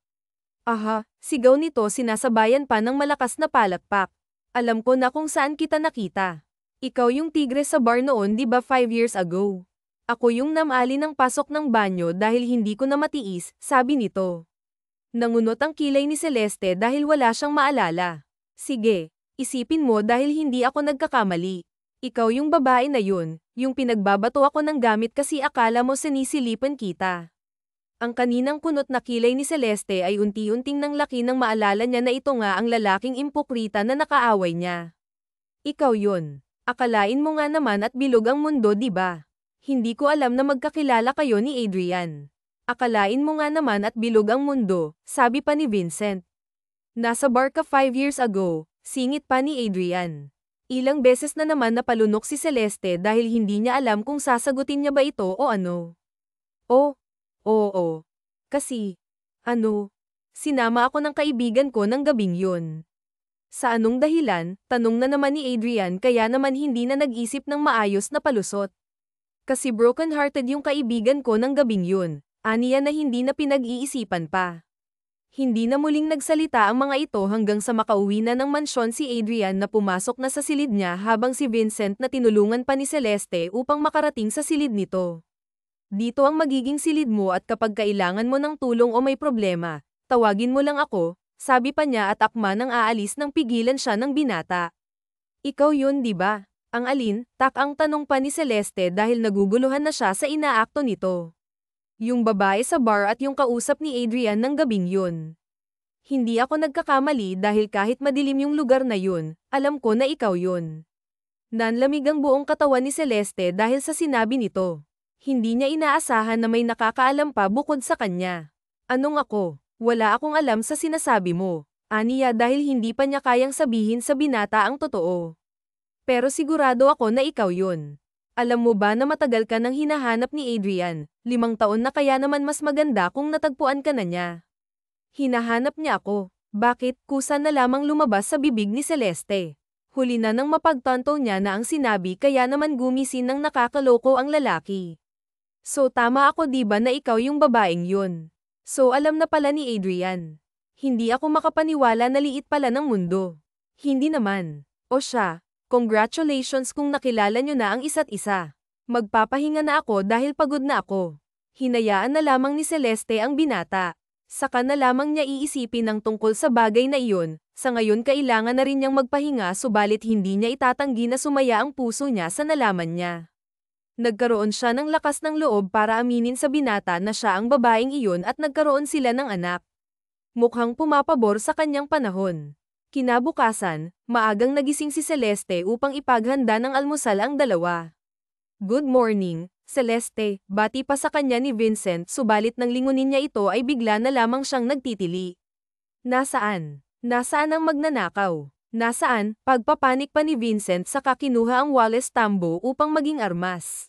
Aha, sigaw nito sinasabayan pa ng malakas na palakpak. Alam ko na kung saan kita nakita. Ikaw yung tigre sa bar noon, di ba 5 years ago? Ako yung namali ng pasok ng banyo dahil hindi ko na matiis, sabi nito. Nangunot ang kilay ni Celeste dahil wala siyang maalala. Sige, isipin mo dahil hindi ako nagkakamali. Ikaw yung babae na yun, yung pinagbabato ako ng gamit kasi akala mo sinisilipan kita. Ang kaninang kunot na kilay ni Celeste ay unti-unting nang laki nang maalala niya na ito nga ang lalaking impokrita na nakaaway niya. Ikaw yun. Akalain mo nga naman at bilog ang mundo, di ba? Hindi ko alam na magkakilala kayo ni Adrian. Akalain mo nga naman at bilog ang mundo, sabi pa ni Vincent. Nasa bar ka 5 years ago, singit pa ni Adrian. Ilang beses na naman napalunok si Celeste dahil hindi niya alam kung sasagutin niya ba ito o ano. Oh, oo. Kasi, sinama ako ng kaibigan ko ng gabing yun. Sa anong dahilan, tanong na naman ni Adrian kaya naman hindi na nag-isip ng maayos na palusot. Kasi broken-hearted yung kaibigan ko ng gabing yun, aniya na hindi na pinag-iisipan pa. Hindi na muling nagsalita ang mga ito hanggang sa makauwi na ng mansyon si Adrian na pumasok na sa silid niya habang si Vincent na tinulungan pa ni Celeste upang makarating sa silid nito. Dito ang magiging silid mo at kapag kailangan mo ng tulong o may problema, tawagin mo lang ako, sabi pa niya at akma nang aalis nang pigilan siya ng binata. Ikaw yun, di ba? Ang alin? Ang tanong pa ni Celeste dahil naguguluhan na siya sa inaakto nito. Yung babae sa bar at yung kausap ni Adrian ng gabing yun. Hindi ako nagkakamali dahil kahit madilim yung lugar na yun, alam ko na ikaw yun. Nanlamig ang buong katawan ni Celeste dahil sa sinabi nito. Hindi niya inaasahan na may nakakaalam pa bukod sa kanya. Anong ako? Wala akong alam sa sinasabi mo. Aniya dahil hindi pa niya kayang sabihin sa binata ang totoo. Pero sigurado ako na ikaw yun. Alam mo ba na matagal ka nang hinahanap ni Adrian, 5 taon na kaya naman mas maganda kung natagpuan ka na niya. Hinahanap niya ako. Bakit? Kusa na lamang lumabas sa bibig ni Celeste. Huli na nang mapagtanto niya na ang sinabi kaya naman gumisin ng nakakaloko ang lalaki. So tama ako di ba na ikaw yung babaeng yun? So alam na pala ni Adrian. Hindi ako makapaniwala na liit pala ng mundo. Hindi naman. O siya, congratulations kung nakilala nyo na ang isa't isa. Magpapahinga na ako dahil pagod na ako. Hinayaan na lamang ni Celeste ang binata. Saka na lamang niya iisipin ng tungkol sa bagay na iyon, sa ngayon kailangan na rin niyang magpahinga subalit hindi niya itatanggi na sumaya ang puso niya sa nalaman niya. Nagkaroon siya ng lakas ng loob para aminin sa binata na siya ang babaeng iyon at nagkaroon sila ng anak. Mukhang pumapabor sa kanyang panahon. Kinabukasan, maagang nagising si Celeste upang ipaghanda ng almusal ang dalawa. Good morning, Celeste, bati pa sa kanya ni Vincent subalit nang lingunin niya ito ay bigla na lamang siyang nagtitili. Nasaan? Nasaan ang magnanakaw? Nasaan? Pagpapanik pa ni Vincent saka kinuha ang Wallace Tambo upang maging armas.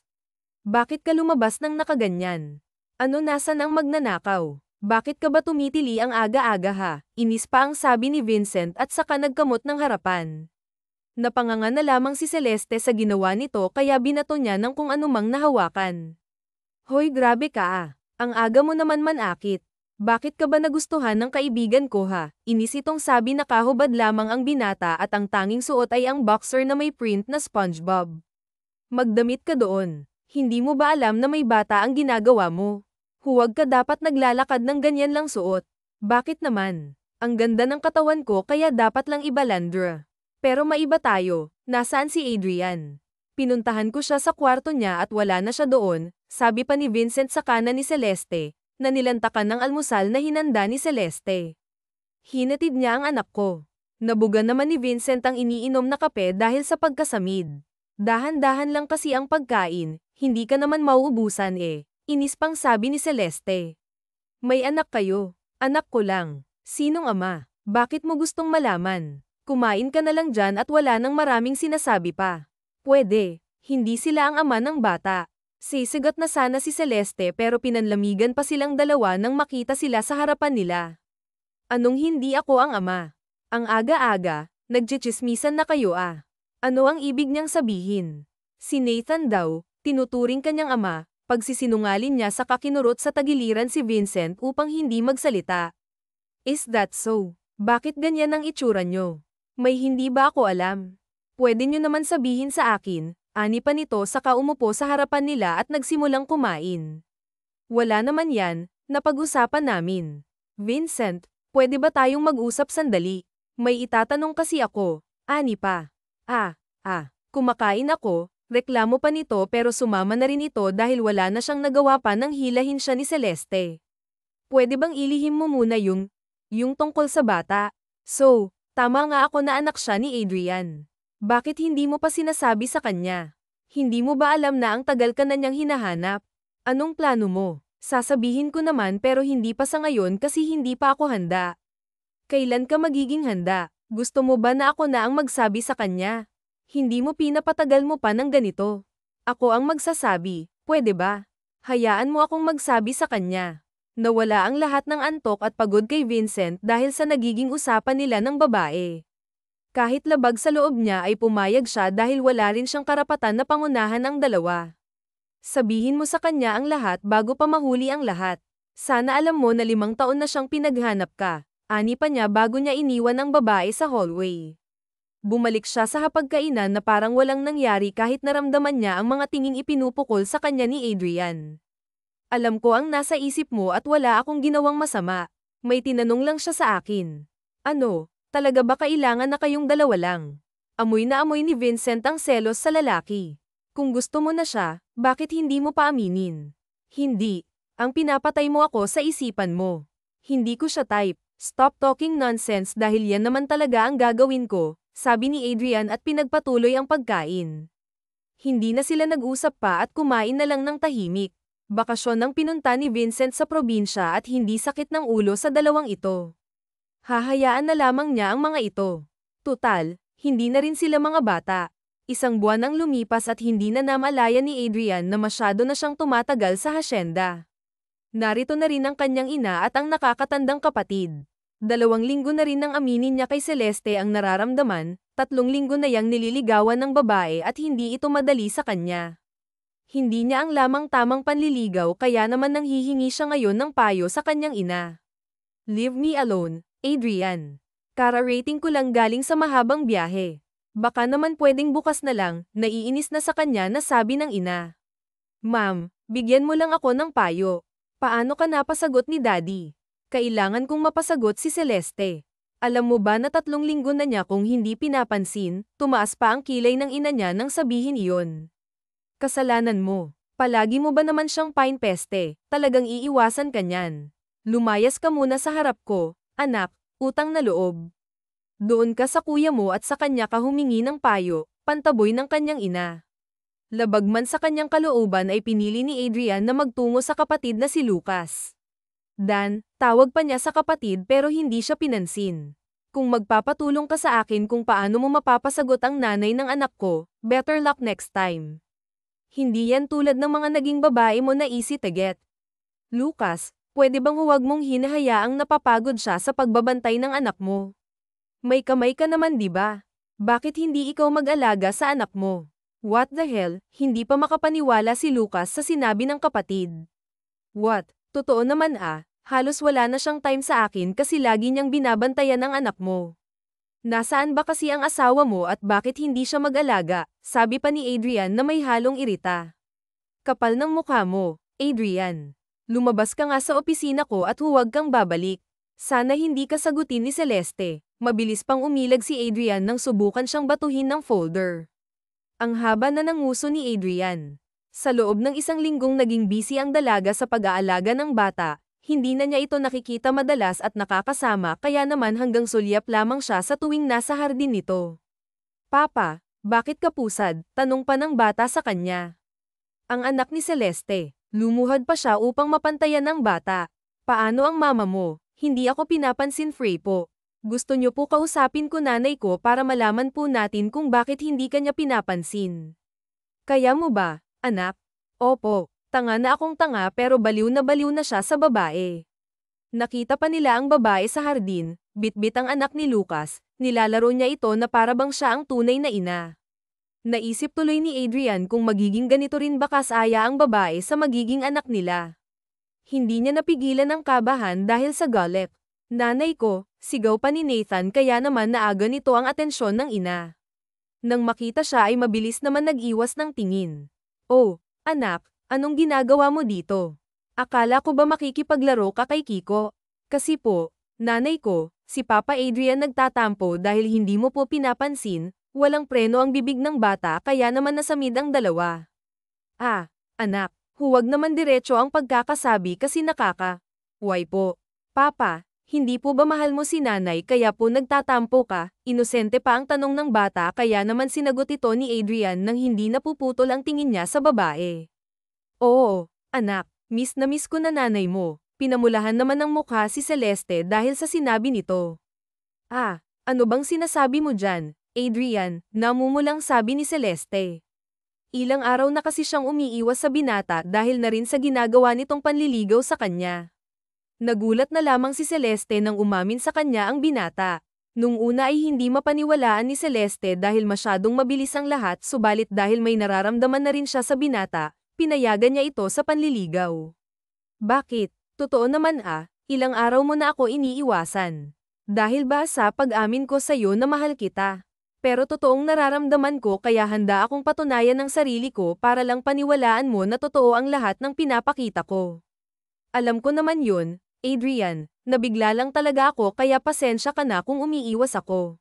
Bakit ka lumabas ng nakaganyan? Nasaan ang magnanakaw? Bakit ka ba tumitili ang aga-aga ha? Inis pa ang sabi ni Vincent at saka nagkamot ng harapan. Napanganga na lamang si Celeste sa ginawa nito kaya binato niya ng kung anumang nahawakan. Hoy grabe ka ah. Ang aga mo naman manakit. Bakit ka ba nagustuhan ng kaibigan ko ha? Inis itong sabi na kahubad lamang ang binata at ang tanging suot ay ang boxer na may print na SpongeBob. Magdamit ka doon. Hindi mo ba alam na may bata ang ginagawa mo? Huwag ka dapat naglalakad ng ganyan lang suot. Bakit naman? Ang ganda ng katawan ko kaya dapat lang ibalandra. Pero maiba tayo. Nasaan si Adrian? Pinuntahan ko siya sa kwarto niya at wala na siya doon, sabi pa ni Vincent sa kanan ni Celeste, na nilantakan ng almusal na hinanda ni Celeste. Hinatid niya ang anak ko. Nabuga naman ni Vincent ang iniinom na kape dahil sa pagkasamid. Dahan-dahan lang kasi ang pagkain, hindi ka naman mauubusan eh. Inis pang sabi ni Celeste. May anak kayo. Anak ko lang. Sinong ama? Bakit mo gustong malaman? Kumain ka na lang dyan at wala nang maraming sinasabi pa. Pwede. Hindi sila ang ama ng bata. Sisigat na sana si Celeste pero pinanlamigan pa silang dalawa nang makita sila sa harapan nila. Anong hindi ako ang ama? Ang aga-aga, nagchichismisan na kayo ah. Ano ang ibig niyang sabihin? Si Nathan daw, tinuturing kanyang ama, pagsisinungalin niya sa kakinurot sa tagiliran si Vincent upang hindi magsalita. Is that so? Bakit ganyan ang itsura nyo? May hindi ba ako alam? Pwede nyo naman sabihin sa akin, ani pa nito saka umupo sa harapan nila at nagsimulang kumain. Wala naman yan, napag-usapan namin. Vincent, pwede ba tayong mag-usap sandali? May itatanong kasi ako, ani pa. Kumakain ako, reklamo pa nito pero sumama na rin ito dahil wala na siyang nagawa pa nang hilahin siya ni Celeste. Pwede bang ilihim mo muna yung tungkol sa bata? So, tama nga ako na anak siya ni Adrian. Bakit hindi mo pa sinasabi sa kanya? Hindi mo ba alam na ang tagal ka na niyang hinahanap? Anong plano mo? Sasabihin ko naman pero hindi pa sa ngayon kasi hindi pa ako handa. Kailan ka magiging handa? Gusto mo ba na ako na ang magsabi sa kanya? Hindi mo pinapatagal mo pa ng ganito. Ako ang magsasabi, pwede ba? Hayaan mo akong magsabi sa kanya. Nawala ang lahat ng antok at pagod kay Vincent dahil sa nagiging usapan nila ng babae. Kahit labag sa loob niya ay pumayag siya dahil wala rin siyang karapatan na pangunahan ang dalawa. Sabihin mo sa kanya ang lahat bago pa mahuli ang lahat. Sana alam mo na 5 taon na siyang pinaghanap ka. Ani pa niya bago niya iniwan ang babae sa hallway. Bumalik siya sa hapagkainan na parang walang nangyari kahit naramdaman niya ang mga tinging ipinupukol sa kanya ni Adrian. Alam ko ang nasa isip mo at wala akong ginawang masama. May tinanong lang siya sa akin. Ano, talaga ba kailangan na kayong dalawa lang? Amoy na amoy ni Vincent ang selos sa lalaki. Kung gusto mo na siya, bakit hindi mo pa aminin? Hindi. Ang pinapatay mo ako sa isipan mo. Hindi ko siya type. Stop talking nonsense dahil yan naman talaga ang gagawin ko, sabi ni Adrian at pinagpatuloy ang pagkain. Hindi na sila nag-usap pa at kumain na lang ng tahimik. Bakasyon ang pinunta ni Vincent sa probinsya at hindi sakit ng ulo sa dalawang ito. Hahayaan na lamang niya ang mga ito. Tutal, hindi na rin sila mga bata. 1 buwan ang lumipas at hindi na namalaya ni Adrian na masyado na siyang tumatagal sa hasyenda. Narito na rin ang kanyang ina at ang nakakatandang kapatid. 2 linggo na rin nang aminin niya kay Celeste ang nararamdaman, 3 linggo na yang nililigawan ng babae at hindi ito madali sa kanya. Hindi niya ang lamang tamang panliligaw kaya naman nanghihingi siya ngayon ng payo sa kanyang ina. Leave me alone, Adrian. Kara-rating ko lang galing sa mahabang biyahe. Baka naman pwedeng bukas na lang, naiinis na sa kanya na sabi ng ina. Ma'am, bigyan mo lang ako ng payo. Paano ka napasagot ni Daddy? Kailangan kong mapasagot si Celeste. Alam mo ba na 3 linggo na niya kung hindi pinapansin, tumaas pa ang kilay ng ina niya nang sabihin iyon. Kasalanan mo. Palagi mo ba naman siyang pain peste, talagang iiwasan ka niyan. Lumayas ka muna sa harap ko, anak, utang na loob. Doon ka sa kuya mo at sa kanya ka humingi ng payo, pantaboy ng kanyang ina. Labag man sa kanyang kalooban ay pinili ni Adrian na magtungo sa kapatid na si Lucas. Dan, tawag pa niya sa kapatid pero hindi siya pinansin. Kung magpapatulong ka sa akin kung paano mo mapapasagot ang nanay ng anak ko, better luck next time. Hindi yan tulad ng mga naging babae mo na easy to get. Lucas, pwede bang huwag mong hinahayaang napapagod siya sa pagbabantay ng anak mo? May kamay ka naman di ba? Bakit hindi ikaw mag-alaga sa anak mo? What the hell, hindi pa makapaniwala si Lucas sa sinabi ng kapatid. What? Totoo naman halos wala na siyang time sa akin kasi lagi niyang binabantayan ang anak mo. Nasaan ba kasi ang asawa mo at bakit hindi siya mag-alaga? Sabi pa ni Adrian na may halong irita. Kapal ng mukha mo, Adrian. Lumabas ka nga sa opisina ko at huwag kang babalik. Sana hindi ka sagutin ni Celeste. Mabilis pang umilag si Adrian nang subukan siyang batuhin ng folder. Ang haba na ng nguso ni Adrian. Sa loob ng 1 linggong naging busy ang dalaga sa pag-aalaga ng bata, hindi na niya ito nakikita madalas at nakakasama kaya naman hanggang sulyap lamang siya sa tuwing nasa hardin nito. Papa, bakit ka pusad? Tanong pa ng bata sa kanya. Ang anak ni Celeste, lumuhad pa siya upang mapantayan ng bata. Paano ang mama mo? Hindi ako pinapansin, Frey po. Gusto niyo po kausapin ko nanay ko para malaman po natin kung bakit hindi kanya pinapansin. Kaya mo ba, anak? Opo. Tanga na akong tanga pero baliw na siya sa babae. Nakita pa nila ang babae sa hardin, bitbit ang anak ni Lucas, nilalaro niya ito na para bang siya ang tunay na ina. Naisip tuloy ni Adrian kung magiging ganito rin ba kasaya ang babae sa magiging anak nila. Hindi niya napigilan ang kabahan dahil sa galit. Nanay ko, sigaw pa ni Nathan kaya naman naaga nito ang atensyon ng ina. Nang makita siya ay mabilis naman nag-iwas ng tingin. Oh, anak, anong ginagawa mo dito? Akala ko ba makikipaglaro ka kay Kiko? Kasi po, nanay ko, si Papa Adrian nagtatampo dahil hindi mo po pinapansin, walang preno ang bibig ng bata kaya naman nasamid ang dalawa. Ah, anak, huwag naman diretso ang pagkakasabi kasi Why po? Papa, hindi po ba mahal mo si nanay kaya po nagtatampo ka? Inosente pa ang tanong ng bata kaya naman sinagot ito ni Adrian nang hindi napuputol ang tingin niya sa babae. Oo, anak, miss na miss ko na nanay mo. Pinamulahan naman ng mukha si Celeste dahil sa sinabi nito. Ah, ano bang sinasabi mo dyan, Adrian? Namumulang sabi ni Celeste. Ilang araw na kasi siyang umiiwas sa binata dahil na rin sa ginagawa nitong panliligaw sa kanya. Nagulat na lamang si Celeste nang umamin sa kanya ang binata. Nung una ay hindi mapaniwalaan ni Celeste dahil masyadong mabilis ang lahat subalit dahil may nararamdaman na rin siya sa binata, pinayagan niya ito sa panliligaw. Bakit? Totoo naman ilang araw mo na ako iniiwasan. Dahil ba sa pag-amin ko sa'yo na mahal kita? Pero totoong nararamdaman ko kaya handa akong patunayan ng sarili ko para lang paniwalaan mo na totoo ang lahat ng pinapakita ko. Alam ko naman yun, Adrian, nabigla lang talaga ako kaya pasensya ka na kung umiiwas ako.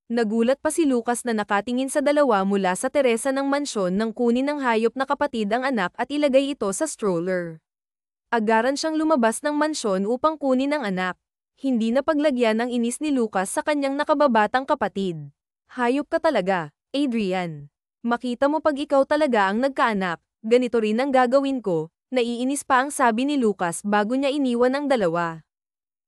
Nagulat pa si Lucas na nakatingin sa dalawa mula sa teresa ng mansyon nang kunin ng hayop na kapatid ang anak at ilagay ito sa stroller. Agaran siyang lumabas ng mansyon upang kunin ang anak. Hindi na paglagyan ng inis ni Lucas sa kanyang nakababatang kapatid. Hayop ka talaga, Adrian. Makita mo pag ikaw talaga ang nagkaanak, ganito rin ang gagawin ko. Naiinis pa ang sabi ni Lucas bago niya iniwan ang dalawa.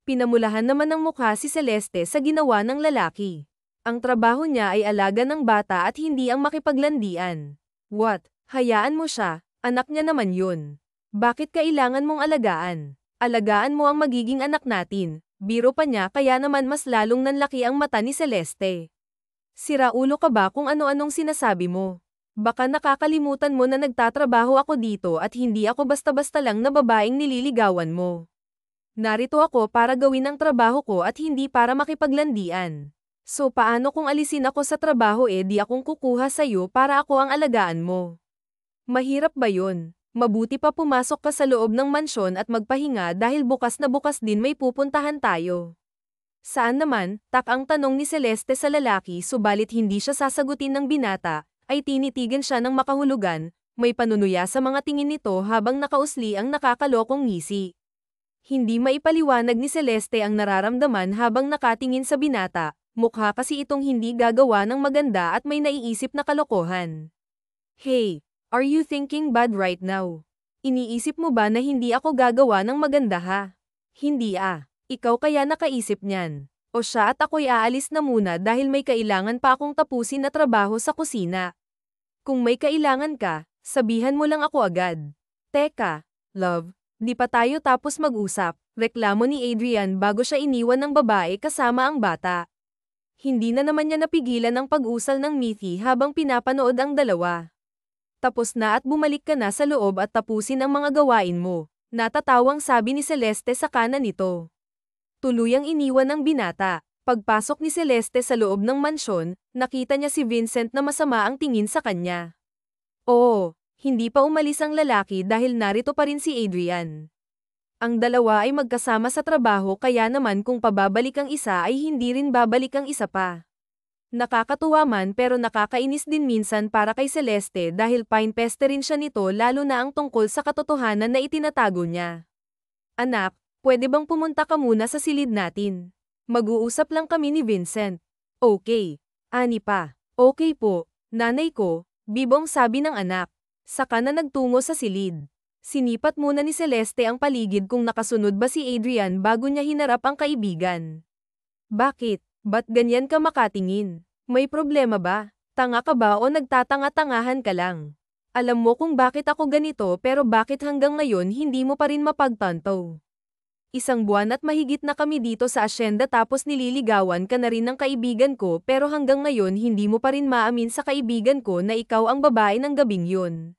Pinamulahan naman ng mukha si Celeste sa ginawa ng lalaki. Ang trabaho niya ay alaga ng bata at hindi ang makipaglandian. What? Hayaan mo siya, anak niya naman yun. Bakit kailangan mong alagaan? Alagaan mo ang magiging anak natin. Biro pa niya kaya naman mas lalong nanlaki ang mata ni Celeste. Siraulo ka ba kung ano-anong sinasabi mo? Baka nakakalimutan mo na nagtatrabaho ako dito at hindi ako basta-basta lang na babaeng nililigawan mo. Narito ako para gawin ang trabaho ko at hindi para makipaglandian. So paano kung alisin ako sa trabaho di akong kukuha sa'yo para ako ang alagaan mo? Mahirap ba yun? Mabuti pa pumasok ka sa loob ng mansyon at magpahinga dahil bukas na bukas din may pupuntahan tayo. Saan naman? Ang tanong ni Celeste sa lalaki subalit hindi siya sasagutin ng binata. Ay tinitigan siya ng makahulugan, may panunuya sa mga tingin nito habang nakausli ang nakakalokong ngisi. Hindi maipaliwanag ni Celeste ang nararamdaman habang nakatingin sa binata, mukha kasi itong hindi gagawa ng maganda at may naiisip na kalokohan. Hey, are you thinking bad right now? Iniisip mo ba na hindi ako gagawa ng maganda ha? Hindi ikaw kaya nakaisip niyan. O siya at ako'y aalis na muna dahil may kailangan pa akong tapusin na trabaho sa kusina. Kung may kailangan ka, sabihan mo lang ako agad. Teka, love, di pa tayo tapos mag-usap, reklamo ni Adrian bago siya iniwan ng babae kasama ang bata. Hindi na naman niya napigilan ang pag-usal ng Mithi habang pinapanood ang dalawa. Tapos na at bumalik ka na sa loob at tapusin ang mga gawain mo, natatawang sabi ni Celeste sa kanan nito. Tuluyang iniwan ng binata. Pagpasok ni Celeste sa loob ng mansyon, nakita niya si Vincent na masama ang tingin sa kanya. Oo, hindi pa umalis ang lalaki dahil narito pa rin si Adrian. Ang dalawa ay magkasama sa trabaho kaya naman kung pababalik ang isa ay hindi rin babalik ang isa pa. Nakakatuwa man pero nakakainis din minsan para kay Celeste dahil pinepeste rin siya nito lalo na ang tungkol sa katotohanan na itinatago niya. Anak, pwede bang pumunta ka muna sa silid natin? Mag-uusap lang kami ni Vincent. Okay. Ani pa. Okay po, nanay ko, bibong sabi ng anak. Saka na nagtungo sa silid. Sinipat muna ni Celeste ang paligid kung nakasunod ba si Adrian bago niya hinarap ang kaibigan. Bakit? Ba't ganyan ka makatingin? May problema ba? Tanga ka ba o nagtatanga-tangahan ka lang? Alam mo kung bakit ako ganito pero bakit hanggang ngayon hindi mo pa rin mapagtanto? Isang buwan at mahigit na kami dito sa asyenda tapos nililigawan ka na rin ng kaibigan ko pero hanggang ngayon hindi mo pa rin maamin sa kaibigan ko na ikaw ang babae ng gabing yun.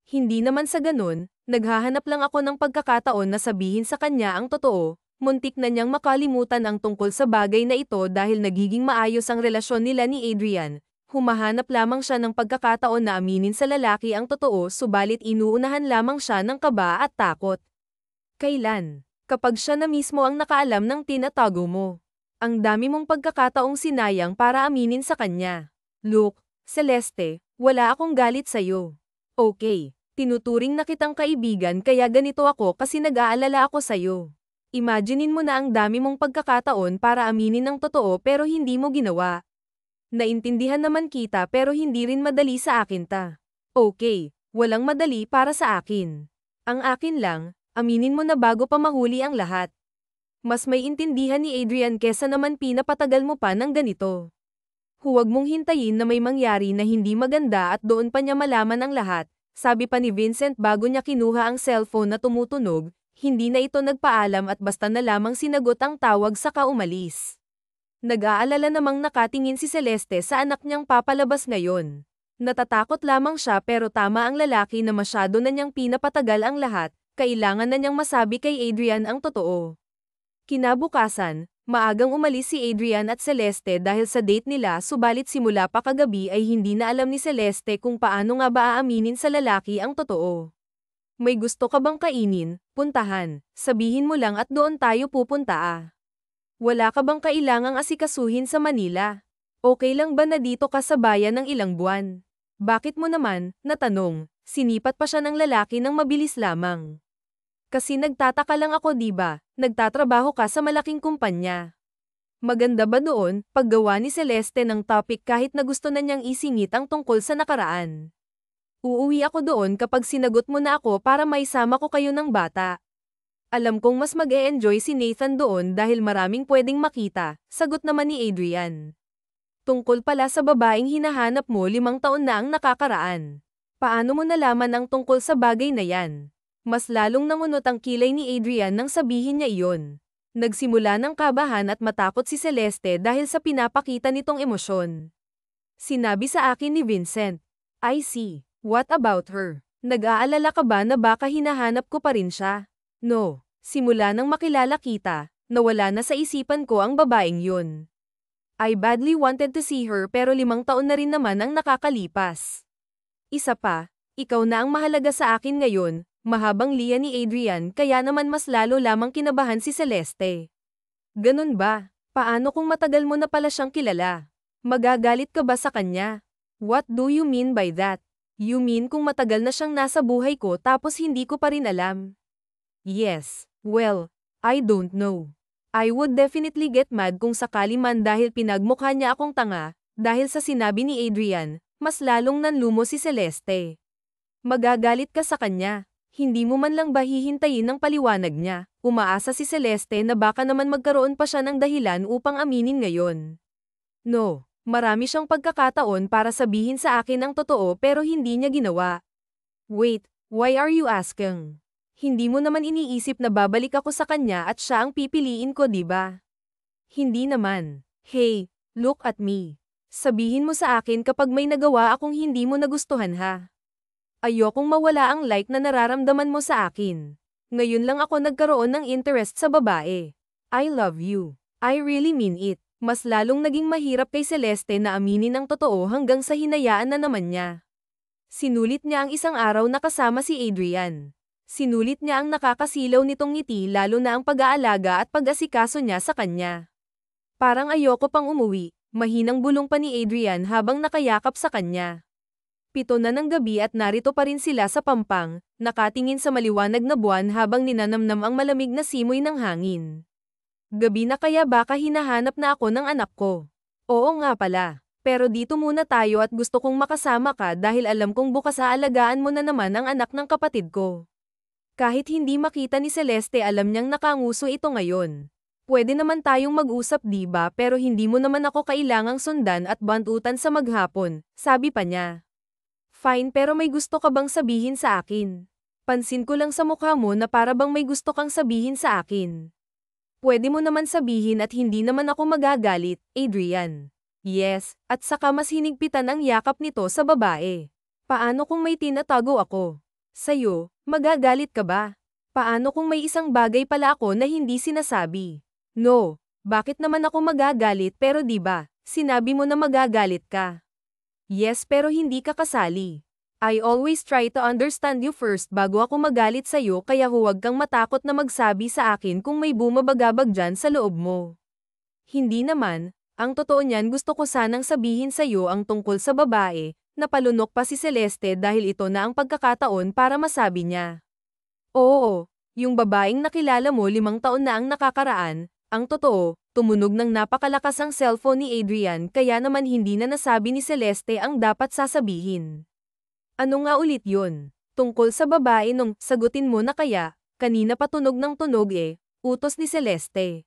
Hindi naman sa ganun, naghahanap lang ako ng pagkakataon na sabihin sa kanya ang totoo, Muntik na niyang makalimutan ang tungkol sa bagay na ito dahil nagiging maayos ang relasyon nila ni Adrian. Humahanap lamang siya ng pagkakataon na aminin sa lalaki ang totoo subalit inuunahan lamang siya ng kaba at takot. Kailan? Kapag siya na mismo ang nakaalam ng tinatago mo. Ang dami mong pagkakataong sinayang para aminin sa kanya. Look, Celeste, wala akong galit sa'yo. Okay, tinuturing na kitang kaibigan kaya ganito ako kasi nag-aalala ako sa'yo. Imaginein mo na ang dami mong pagkakataon para aminin ng totoo pero hindi mo ginawa. Naintindihan naman kita pero hindi rin madali sa akin ta. Okay, walang madali para sa akin. Ang akin lang, aminin mo na bago pa mahuli ang lahat. Mas may intindihan ni Adrian kesa naman pinapatagal mo pa ng ganito. Huwag mong hintayin na may mangyari na hindi maganda at doon pa niya malaman ang lahat, sabi pa ni Vincent bago niya kinuha ang cellphone na tumutunog, hindi na ito nagpaalam at basta na lamang sinagot ang tawag saka umalis. Nag-aalala namang nakatingin si Celeste sa anak niyang papalabas ngayon. Natatakot lamang siya pero tama ang lalaki na masyado na niyang pinapatagal ang lahat, kailangan na niyang masabi kay Adrian ang totoo. Kinabukasan, maagang umalis si Adrian at Celeste dahil sa date nila subalit simula pa kagabi ay hindi na alam ni Celeste kung paano nga ba aaminin sa lalaki ang totoo. May gusto ka bang kainin, puntahan, sabihin mo lang at doon tayo pupunta ah. Wala ka bang kailangang asikasuhin sa Manila? Okay lang ba na dito ka sa bayan ng ilang buwan? Bakit mo naman, natanong, sinipat pa siya ng lalaki ng mabilis lamang. Kasi nagtataka lang ako diba, nagtatrabaho ka sa malaking kumpanya. Maganda ba doon, paggawa ni Celeste ng topic kahit na gusto na niyang isingit ang tungkol sa nakaraan? Uuwi ako doon kapag sinagot mo na ako para maisama ko kayo ng bata. Alam kong mas mag-e-enjoy si Nathan doon dahil maraming pwedeng makita, sagot naman ni Adrian. Tungkol pala sa babaeng hinahanap mo 5 taon na ang nakakaraan. Paano mo nalaman ang tungkol sa bagay na yan? Mas lalong nangunot ang kilay ni Adrian nang sabihin niya iyon. Nagsimula ng kabahan at matakot si Celeste dahil sa pinapakita nitong emosyon. Sinabi sa akin ni Vincent, I see, what about her? Nag-aalala ka ba na baka hinahanap ko pa rin siya? No, simula nang makilala kita, nawala na sa isipan ko ang babaeng yun. I badly wanted to see her pero 5 taon na rin naman ang nakakalipas. Isa pa, ikaw na ang mahalaga sa akin ngayon, mahabang liya ni Adrian kaya naman mas lalo lamang kinabahan si Celeste. Ganun ba? Paano kung matagal mo na pala siyang kilala? Magagalit ka ba sa kanya? What do you mean by that? You mean kung matagal na siyang nasa buhay ko tapos hindi ko pa rin alam? Yes, well, I don't know. I would definitely get mad kung sakali man dahil pinagmukha niya akong tanga, dahil sa sinabi ni Adrian, mas lalong nanlumo si Celeste. Magagalit ka sa kanya, hindi mo man lang ba hihintayin ng paliwanag niya, umaasa si Celeste na baka naman magkaroon pa siya ng dahilan upang aminin ngayon. No, marami siyang pagkakataon para sabihin sa akin ang totoo pero hindi niya ginawa. Wait, why are you asking? Hindi mo naman iniisip na babalik ako sa kanya at siya ang pipiliin ko, di ba? Hindi naman. Hey, look at me. Sabihin mo sa akin kapag may nagawa akong hindi mo nagustuhan ha. Ayokong mawala ang like na nararamdaman mo sa akin. Ngayon lang ako nagkaroon ng interest sa babae. I love you. I really mean it. Mas lalong naging mahirap kay Celeste na aminin ang totoo hanggang sa hinayaan na naman niya. Sinulit niya ang isang araw na kasama si Adrian. Sinulit niya ang nakakasilaw nitong ngiti lalo na ang pag-aalaga at pag-asikaso niya sa kanya. Parang ayoko pang umuwi, mahinang bulong pa ni Adrian habang nakayakap sa kanya. 7 na ng gabi at narito pa rin sila sa pampang, nakatingin sa maliwanag na buwan habang ninanamnam ang malamig na simoy ng hangin. Gabi na kaya baka hinahanap na ako ng anak ko. Oo nga pala, pero dito muna tayo at gusto kong makasama ka dahil alam kong bukas aalagaan mo na naman ang anak ng kapatid ko. Kahit hindi makita ni Celeste alam niyang nakanguso ito ngayon. Pwede naman tayong mag-usap diba pero hindi mo naman ako kailangang sundan at bantutan sa maghapon, sabi pa niya. Fine pero may gusto ka bang sabihin sa akin? Pansin ko lang sa mukha mo na para bang may gusto kang sabihin sa akin. Pwede mo naman sabihin at hindi naman ako magagalit, Adrian. Yes, at saka mas hinigpitan ang yakap nito sa babae. Paano kung may tinatago ako? Sa'yo, magagalit ka ba? Paano kung may isang bagay pala ako na hindi sinasabi? No, bakit naman ako magagalit pero di ba, sinabi mo na magagalit ka. Yes pero hindi ka kasali. I always try to understand you first bago ako magalit sa'yo kaya huwag kang matakot na magsabi sa akin kung may bumabagabag dyan sa loob mo. Hindi naman, ang totoo niyan gusto ko sanang sabihin sa'yo ang tungkol sa babae, napalunok pa si Celeste dahil ito na ang pagkakataon para masabi niya. Oo, yung babaeng nakilala mo 5 taon na ang nakakaraan, ang totoo, tumunog ng napakalakas ang cellphone ni Adrian kaya naman hindi na nasabi ni Celeste ang dapat sasabihin. Ano nga ulit yun? Tungkol sa babae nung sagutin mo na kaya, kanina pa tunog ng tunog utos ni Celeste.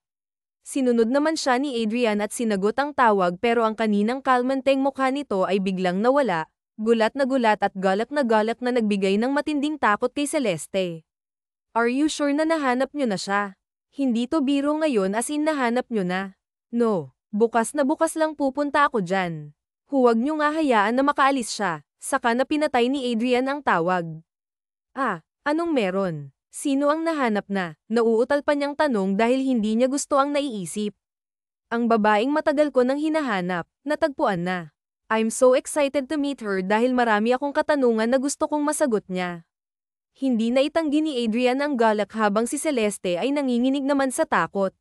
Sinunod naman siya ni Adrian at sinagot ang tawag pero ang kaninang kalmanteng mukha nito ay biglang nawala, gulat at galak na nagbigay ng matinding takot kay Celeste. Are you sure na nahanap nyo na siya? Hindi to biro ngayon as in nahanap nyo na. No, bukas na bukas lang pupunta ako dyan. Huwag nyo nga hayaan na makaalis siya, saka na pinatay ni Adrian ang tawag. Ah, anong meron? Sino ang nahanap na? Nauutal pa niyang tanong dahil hindi niya gusto ang naiisip. Ang babaeng matagal ko nang hinahanap, natagpuan na. I'm so excited to meet her dahil marami akong katanungan na gusto kong masagot niya. Hindi na itanggi ni Adrian ang galak habang si Celeste ay nanginginig naman sa takot.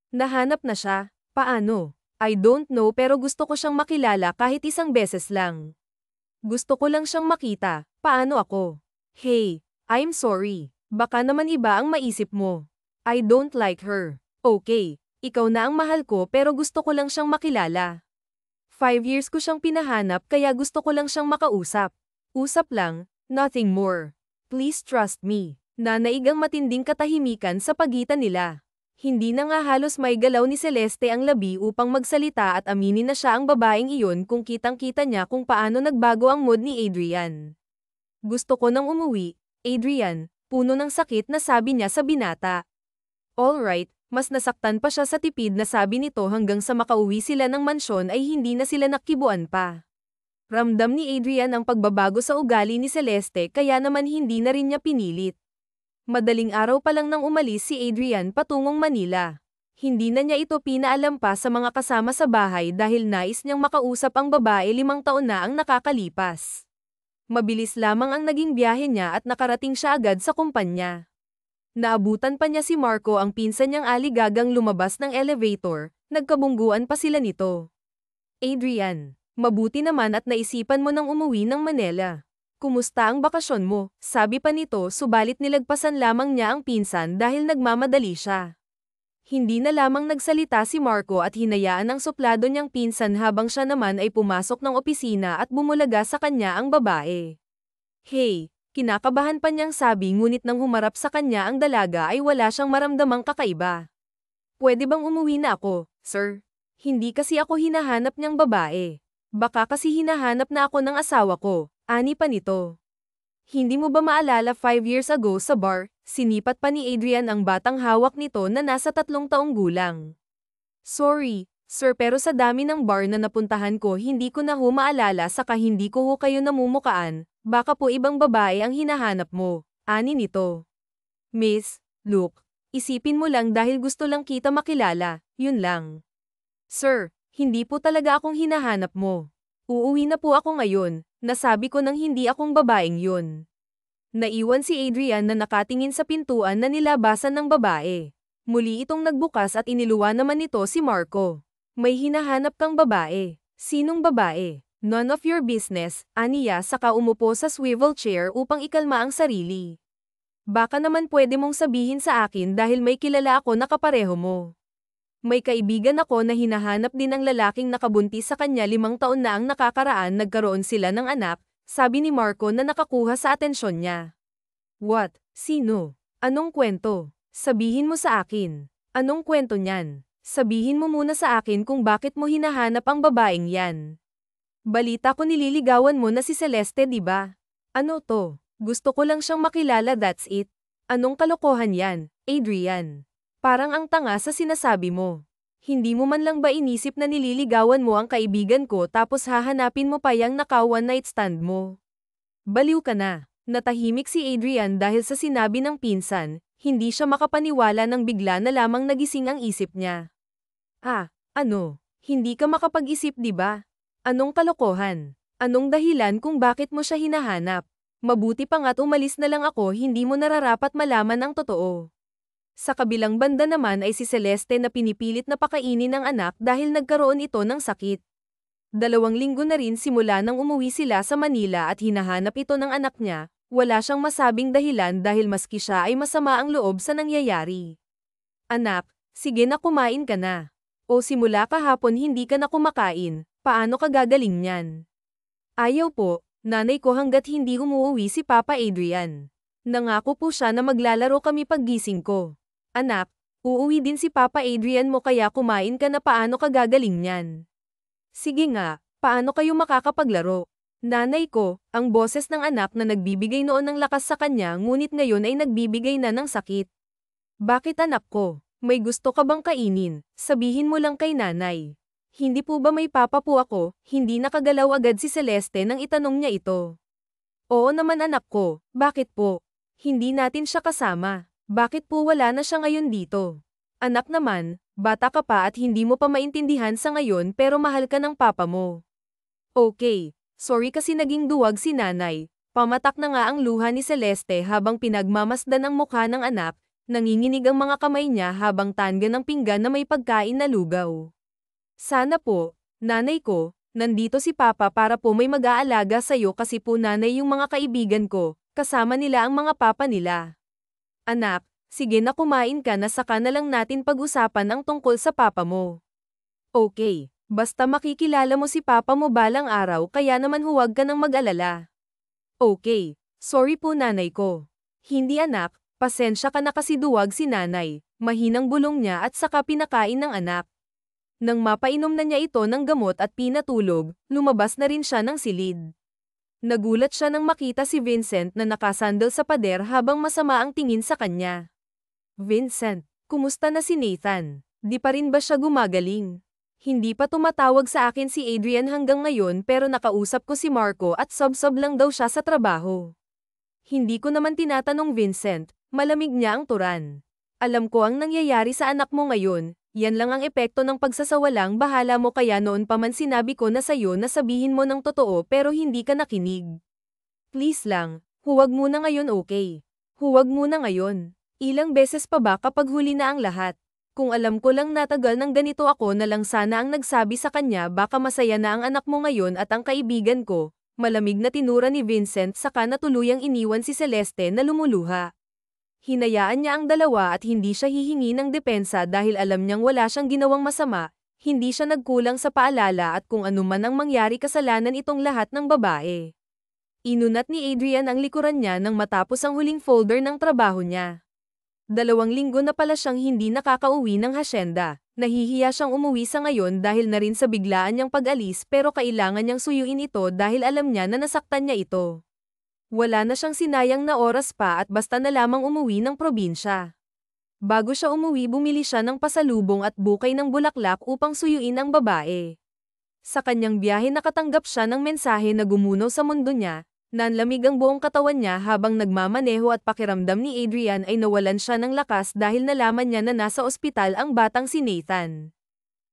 Nahanap na siya? Paano? I don't know pero gusto ko siyang makilala kahit isang beses lang. Gusto ko lang siyang makita. Paano ako? Hey, I'm sorry. Baka naman iba ang maisip mo. I don't like her. Okay, ikaw na ang mahal ko pero gusto ko lang siyang makilala. 5 years ko siyang pinahanap kaya gusto ko lang siyang makausap. Usap lang, nothing more. Please trust me. Nanaig ang matinding katahimikan sa pagitan nila. Hindi na nga halos may galaw ni Celeste ang labi upang magsalita at aminin na siya ang babaeng iyon kung kitang-kita niya kung paano nagbago ang mood ni Adrian. Gusto ko nang umuwi, Adrian, puno ng sakit na sabi niya sa binata. Alright, mas nasaktan pa siya sa tipid na sabi nito hanggang sa makauwi sila ng mansyon ay hindi na sila nakibuan pa. Ramdam ni Adrian ang pagbabago sa ugali ni Celeste kaya naman hindi na rin niya pinilit. Madaling araw pa lang nang umalis si Adrian patungong Manila. Hindi na niya ito pinaalam pa sa mga kasama sa bahay dahil nais niyang makausap ang babae 5 taon na ang nakakalipas. Mabilis lamang ang naging biyahe niya at nakarating siya agad sa kumpanya. Naabutan pa niya si Marco ang pinsan niyang aligagang lumabas ng elevator, nagkabungguan pa sila nito. Adrian, mabuti naman at naisipan mo nang umuwi ng Manila. Kumusta ang bakasyon mo? Sabi pa nito subalit nilagpasan lamang niya ang pinsan dahil nagmamadali siya. Hindi na lamang nagsalita si Marco at hinayaan ang suplado niyang pinsan habang siya naman ay pumasok ng opisina at bumulaga sa kanya ang babae. Hey, kinakabahan pa niyang sabi ngunit nang humarap sa kanya ang dalaga ay wala siyang maramdamang kakaiba. Pwede bang umuwi na ako, sir? Hindi kasi ako hinahanap niyang babae. Baka kasi hinahanap na ako ng asawa ko, ani pa nito. Hindi mo ba maalala 5 years ago sa bar, sinipat pa ni Adrian ang batang hawak nito na nasa 3 taong gulang. Sorry, sir pero sa dami ng bar na napuntahan ko hindi ko na ho maalala saka hindi ko ho kayo namumukaan, baka po ibang babae ang hinahanap mo, ani nito. Miss, look, isipin mo lang dahil gusto lang kita makilala, yun lang. Sir, hindi po talaga akong hinahanap mo. Uuwi na po ako ngayon, nasabi ko nang hindi akong babaeng yun. Naiwan si Adrian na nakatingin sa pintuan na nilabasan ng babae. Muli itong nagbukas at iniluwa naman nito si Marco. May hinahanap kang babae. Sinong babae? None of your business, aniya saka umupo sa swivel chair upang ikalma ang sarili. Baka naman pwede mong sabihin sa akin dahil may kilala ako na kapareho mo. May kaibigan ako na hinahanap din ng lalaking nakabuntis sa kanya 5 taon na ang nakakaraan nagkaroon sila ng anak, sabi ni Marco na nakakuha sa atensyon niya. What? Sino? Anong kwento? Sabihin mo sa akin. Anong kwento niyan? Sabihin mo muna sa akin kung bakit mo hinahanap ang babaeng yan. Balita ko nililigawan mo na si Celeste di ba? Ano to? Gusto ko lang siyang makilala that's it. Anong kalokohan yan, Adrian? Parang ang tanga sa sinasabi mo. Hindi mo man lang ba inisip na nililigawan mo ang kaibigan ko tapos hahanapin mo pa yang naka one night stand mo? Baliw ka na. Natahimik si Adrian dahil sa sinabi ng pinsan, hindi siya makapaniwala nang bigla na lamang nagising ang isip niya. Ano? Hindi ka makapag-isip di ba? Anong kalokohan? Anong dahilan kung bakit mo siya hinahanap? Mabuti pa nga't umalis na lang ako, hindi mo nararapat malaman ang totoo. Sa kabilang banda naman ay si Celeste na pinipilit na pakainin ng anak dahil nagkaroon ito ng sakit. 2 linggo na rin simula nang umuwi sila sa Manila at hinahanap ito ng anak niya, wala siyang masabing dahilan dahil maski siya ay masama ang loob sa nangyayari. Anak, sige na kumain ka na. O simula kahapon hindi ka na kumakain, paano ka gagaling niyan? Ayaw po, nanay ko hanggat hindi umuwi si Papa Adrian. Nangako po siya na maglalaro kami paggising ko. Anak, uuwi din si Papa Adrian mo kaya kumain ka na paano ka gagaling niyan? Sige nga, paano kayo makakapaglaro? Nanay ko, ang boses ng anak na nagbibigay noon ng lakas sa kanya ngunit ngayon ay nagbibigay na ng sakit. Bakit anak ko? May gusto ka bang kainin? Sabihin mo lang kay nanay. Hindi po ba may papa po ako? Hindi nakagalaw agad si Celeste nang itanong niya ito. Oo naman anak ko, bakit po? Hindi natin siya kasama. Bakit po wala na siya ngayon dito? Anak naman, bata ka pa at hindi mo pa maintindihan sa ngayon pero mahal ka ng papa mo. Okay, sorry kasi naging duwag si nanay. Pamatak na nga ang luha ni Celeste habang pinagmamasdan ang mukha ng anak, nanginginig ang mga kamay niya habang tangga ng pinggan na may pagkain na lugaw. Sana po, nanay ko, nandito si papa para po may mag-aalaga sa'yo kasi po nanay yung mga kaibigan ko, kasama nila ang mga papa nila. Anak, sige na kumain ka na saka na lang natin pag-usapan ang tungkol sa papa mo. Okay, basta makikilala mo si papa mo balang araw kaya naman huwag ka nang mag-alala. Okay, sorry po nanay ko. Hindi anak, pasensya ka na kasi duwag si nanay, mahinang bulong niya at saka pinakain ng anak. Nang mapainom na niya ito ng gamot at pinatulog, lumabas na rin siya ng silid. Nagulat siya nang makita si Vincent na nakasandal sa pader habang masama ang tingin sa kanya. Vincent, kumusta na si Nathan? Di pa rin ba siya gumagaling? Hindi pa tumatawag sa akin si Adrian hanggang ngayon pero nakausap ko si Marco at sob-sob lang daw siya sa trabaho. Hindi ko naman tinatanong Vincent, malamig niya ang turan. Alam ko ang nangyayari sa anak mo ngayon, yan lang ang epekto ng pagsasawalang bahala mo kaya noon pa man sinabi ko na sa'yo na sabihin mo ng totoo pero hindi ka nakinig. Please lang, huwag muna ngayon okay? Huwag muna ngayon. Ilang beses pa ba kapag huli na ang lahat? Kung alam ko lang natagal ng ganito ako na lang sana ang nagsabi sa kanya baka masaya na ang anak mo ngayon at ang kaibigan ko, malamig na tinura ni Vincent saka na tuluyang iniwan si Celeste na lumuluha. Hinayaan niya ang dalawa at hindi siya hihingi ng depensa dahil alam niyang wala siyang ginawang masama, hindi siya nagkulang sa paalala at kung ano man ang mangyari kasalanan itong lahat ng babae. Inunat ni Adrian ang likuran niya nang matapos ang huling folder ng trabaho niya. 2 linggo na pala siyang hindi nakakauwi ng hasyenda, nahihiya siyang umuwi sa ngayon dahil na rin sa biglaan niyang pag-alis pero kailangan niyang suyuin ito dahil alam niya na nasaktan niya ito. Wala na siyang sinayang na oras pa at basta na lamang umuwi ng probinsya. Bago siya umuwi bumili siya ng pasalubong at bukay ng bulaklak upang suyuin ang babae. Sa kanyang biyahe nakatanggap siya ng mensahe na gumuno sa mundo niya, nanlamig ang buong katawan niya habang nagmamaneho at pakiramdam ni Adrian ay nawalan siya ng lakas dahil nalaman niya na nasa ospital ang batang si Nathan.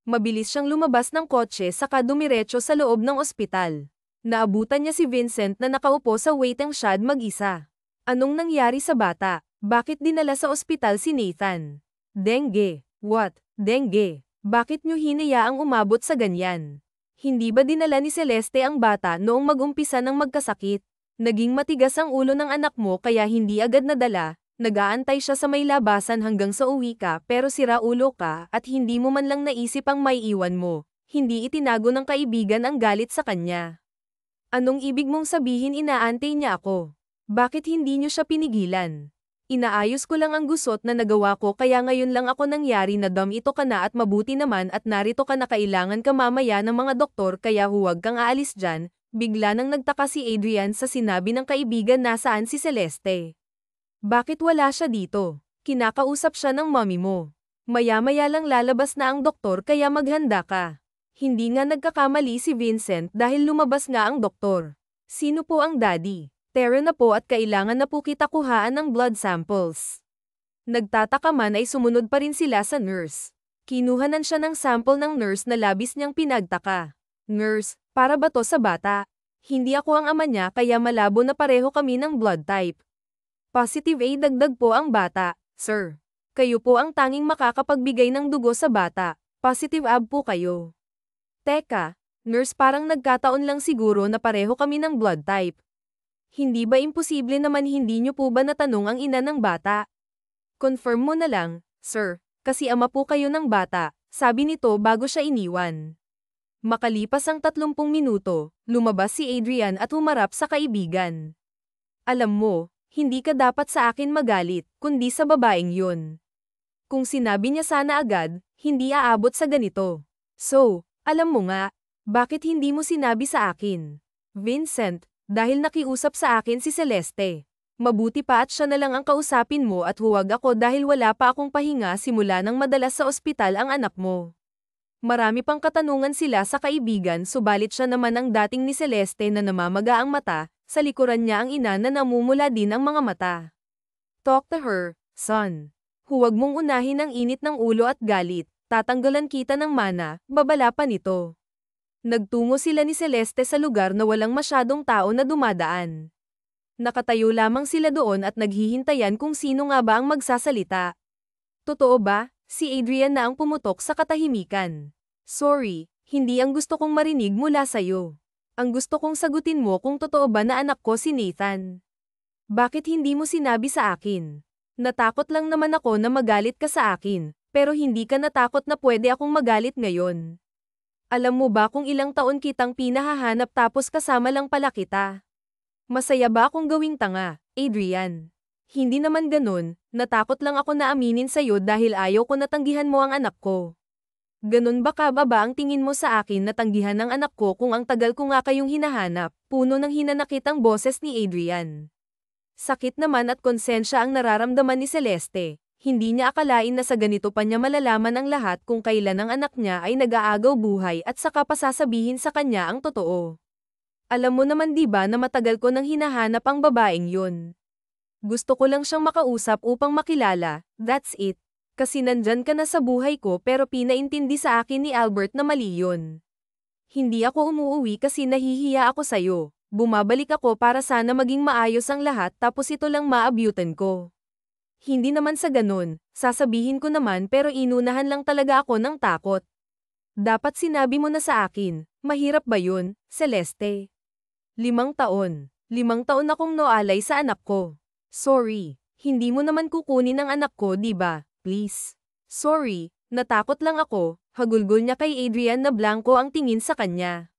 Mabilis siyang lumabas ng kotse saka dumiretso sa loob ng ospital. Naabutan niya si Vincent na nakaupo sa waiting shed mag-isa. Anong nangyari sa bata? Bakit dinala sa ospital si Nathan? Dengue. What? Dengue. Bakit niyo hinayaang umabot sa ganyan? Hindi ba dinala ni Celeste ang bata noong mag-umpisa ng magkasakit? Naging matigas ang ulo ng anak mo kaya hindi agad nadala, nag-aantay siya sa may labasan hanggang sa uwi ka pero sira ulo ka at hindi mo man lang naisip ang maiiwan mo. Hindi itinago ng kaibigan ang galit sa kanya. Anong ibig mong sabihin inaantay niya ako? Bakit hindi niyo siya pinigilan? Inaayos ko lang ang gusot na nagawa ko kaya ngayon lang ako nangyari na ito ka na at mabuti naman at narito ka na kailangan ka mamaya ng mga doktor kaya huwag kang aalis dyan. Bigla nang nagtaka si Adrian sa sinabi ng kaibigan nasaan si Celeste. Bakit wala siya dito? Kinakausap siya ng mommy mo. Maya-maya lang lalabas na ang doktor kaya maghanda ka. Hindi nga nagkakamali si Vincent dahil lumabas nga ang doktor. Sino po ang daddy? Stereo na po at kailangan na po kita kuhaan ng blood samples. Nagtataka man ay sumunod pa rin sila sa nurse. Kinuhanan siya ng sample ng nurse na labis niyang pinagtaka. Nurse, para ba to sa bata? Hindi ako ang ama niya kaya malabo na pareho kami ng blood type. Positive A, dagdag po ang bata, sir. Kayo po ang tanging makakapagbigay ng dugo sa bata. Positive AB po kayo. Teka, nurse, parang nagkataon lang siguro na pareho kami ng blood type. Hindi ba imposible naman hindi niyo po ba natanong ang ina ng bata? Confirm mo na lang, sir, kasi ama po kayo ng bata, sabi nito bago siya iniwan. Makalipas ang 30 minuto, lumabas si Adrian at humarap sa kaibigan. Alam mo, hindi ka dapat sa akin magalit, kundi sa babaeng yun. Kung sinabi niya sana agad, hindi aabot sa ganito. So, alam mo nga, bakit hindi mo sinabi sa akin? Vincent, dahil nakiusap sa akin si Celeste. Mabuti pa at siya na lang ang kausapin mo at huwag ako dahil wala pa akong pahinga simula nang madalas sa ospital ang anak mo. Marami pang katanungan sila sa kaibigan subalit siya naman ang dating ni Celeste na namamaga ang mata, sa likuran niya ang ina na namumula din ang mga mata. Talk to her, son. Huwag mong unahin ang init ng ulo at galit. Tatanggalan kita ng mana, babala pa nito. Nagtungo sila ni Celeste sa lugar na walang masyadong tao na dumadaan. Nakatayo lamang sila doon at naghihintayan kung sino nga ba ang magsasalita. Totoo ba? Si Adrian na ang pumutok sa katahimikan. Sorry, hindi ang gusto kong marinig mula sa'yo. Ang gusto kong sagutin mo kung totoo ba na anak ko si Nathan. Bakit hindi mo sinabi sa akin? Natakot lang naman ako na magalit ka sa akin. Pero hindi ka natakot na pwede akong magalit ngayon. Alam mo ba kung ilang taon kitang pinahahanap tapos kasama lang pala kita? Masaya ba akong gawing tanga, Adrian? Hindi naman ganun, natakot lang ako na aminin sa'yo dahil ayaw ko natanggihan mo ang anak ko. Ganun ba kababa ang tingin mo sa akin na tanggihan ng anak ko kung ang tagal ko nga kayong hinahanap? Puno ng hinanakit ang boses ni Adrian. Sakit naman at konsensya ang nararamdaman ni Celeste. Hindi niya akalain na sa ganito pa niya malalaman ang lahat kung kailan ang anak niya ay nag-aagaw buhay at saka pa sasabihin sa kanya ang totoo. Alam mo naman di ba na matagal ko nang hinahanap ang babaeng yun. Gusto ko lang siyang makausap upang makilala, that's it. Kasi nandyan ka na sa buhay ko pero pinaintindi sa akin ni Albert na mali yun. Hindi ako umuuwi kasi nahihiya ako sa'yo. Bumabalik ako para sana maging maayos ang lahat tapos ito lang maabyutan ko. Hindi naman sa ganun, sasabihin ko naman pero inunahan lang talaga ako ng takot. Dapat sinabi mo na sa akin, mahirap ba yun, Celeste? 5 taon. 5 taon akong noalay sa anak ko. Sorry, hindi mo naman kukunin ang anak ko, di ba? Please. Sorry, natakot lang ako, hagulgol niya kay Adrian na blanco ang tingin sa kanya.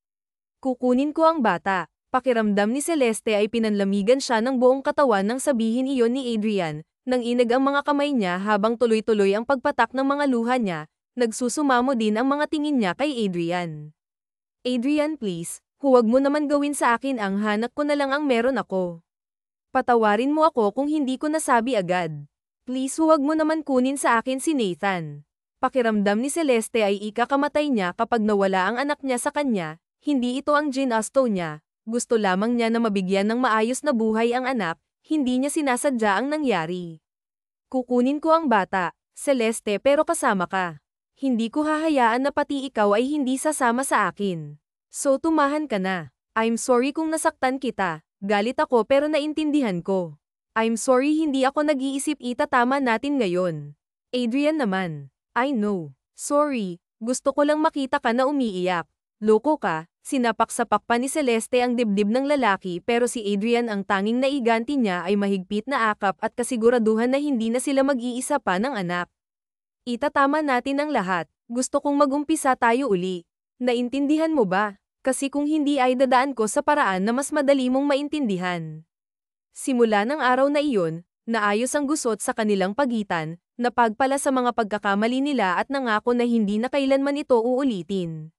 Kukunin ko ang bata. Pakiramdam ni Celeste ay pinanlamigan siya ng buong katawan nang sabihin iyon ni Adrian. Nang inag ang mga kamay niya habang tuloy-tuloy ang pagpatak ng mga luha niya, nagsusumamo din ang mga tingin niya kay Adrian. Adrian, please, huwag mo naman gawin sa akin ang hanak ko na lang ang meron ako. Patawarin mo ako kung hindi ko nasabi agad. Please huwag mo naman kunin sa akin si Nathan. Pakiramdam ni Celeste ay ikakamatay niya kapag nawala ang anak niya sa kanya, hindi ito ang ginusto niya, gusto lamang niya na mabigyan ng maayos na buhay ang anak. Hindi niya sinasadya ang nangyari. Kukunin ko ang bata, Celeste, pero kasama ka. Hindi ko hahayaan na pati ikaw ay hindi sasama sa akin. So tumahan ka na. I'm sorry kung nasaktan kita. Galit ako pero naintindihan ko. I'm sorry hindi ako nag-iisip itatama natin ngayon. Adrian naman. I know. Sorry, gusto ko lang makita ka na umiiyak. Loko ka. Sinapak-sapak pa ni Celeste ang dibdib ng lalaki pero si Adrian ang tanging naiganti niya ay mahigpit na akap at kasiguraduhan na hindi na sila mag-iisa pa ng anak. Itatama natin ang lahat, gusto kong mag-umpisa tayo uli. Naintindihan mo ba? Kasi kung hindi ay dadaan ko sa paraan na mas madali mong maintindihan. Simula ng araw na iyon, naayos ang gusot sa kanilang pagitan, napagpala sa mga pagkakamali nila at nangako na hindi na kailanman ito uulitin.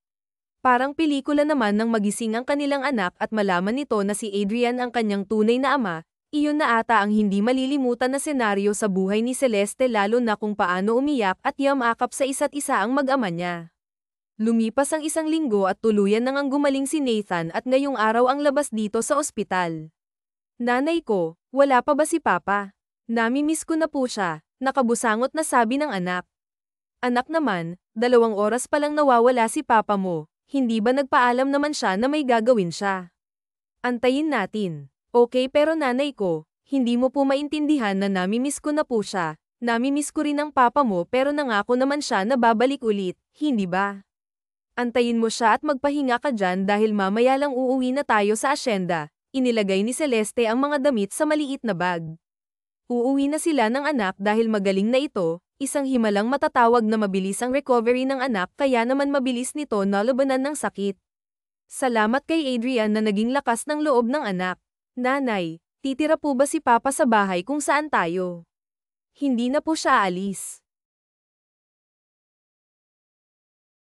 Parang pelikula naman nang magising ang kanilang anak at malaman nito na si Adrian ang kanyang tunay na ama, iyon na ata ang hindi malilimutan na senaryo sa buhay ni Celeste lalo na kung paano umiyak at yamakap sa isa't isa ang mag-ama niya. Lumipas ang 1 linggo at tuluyan nang ang gumaling si Nathan at ngayong araw ang labas dito sa ospital. Nanay ko, wala pa ba si Papa? Namimiss ko na po siya, nakabusangot na sabi ng anak. Anak naman, 2 oras pa lang nawawala si Papa mo, hindi ba nagpaalam naman siya na may gagawin siya? Antayin natin. Okay pero nanay ko, hindi mo po maintindihan na namimiss ko na po siya, namimiss ko rin ang Papa mo pero nangako naman siya na babalik ulit, hindi ba? Antayin mo siya at magpahinga ka dyan dahil mamaya lang uuwi na tayo sa asyenda. Inilagay ni Celeste ang mga damit sa maliit na bag. Uuwi na sila ng anak dahil magaling na ito, isang himalang matatawag na mabilis ang recovery ng anak kaya naman mabilis nito nalabanan ng sakit. Salamat kay Adrian na naging lakas ng loob ng anak. Nanay, titira po ba si Papa sa bahay kung saan tayo? Hindi na po siya aalis.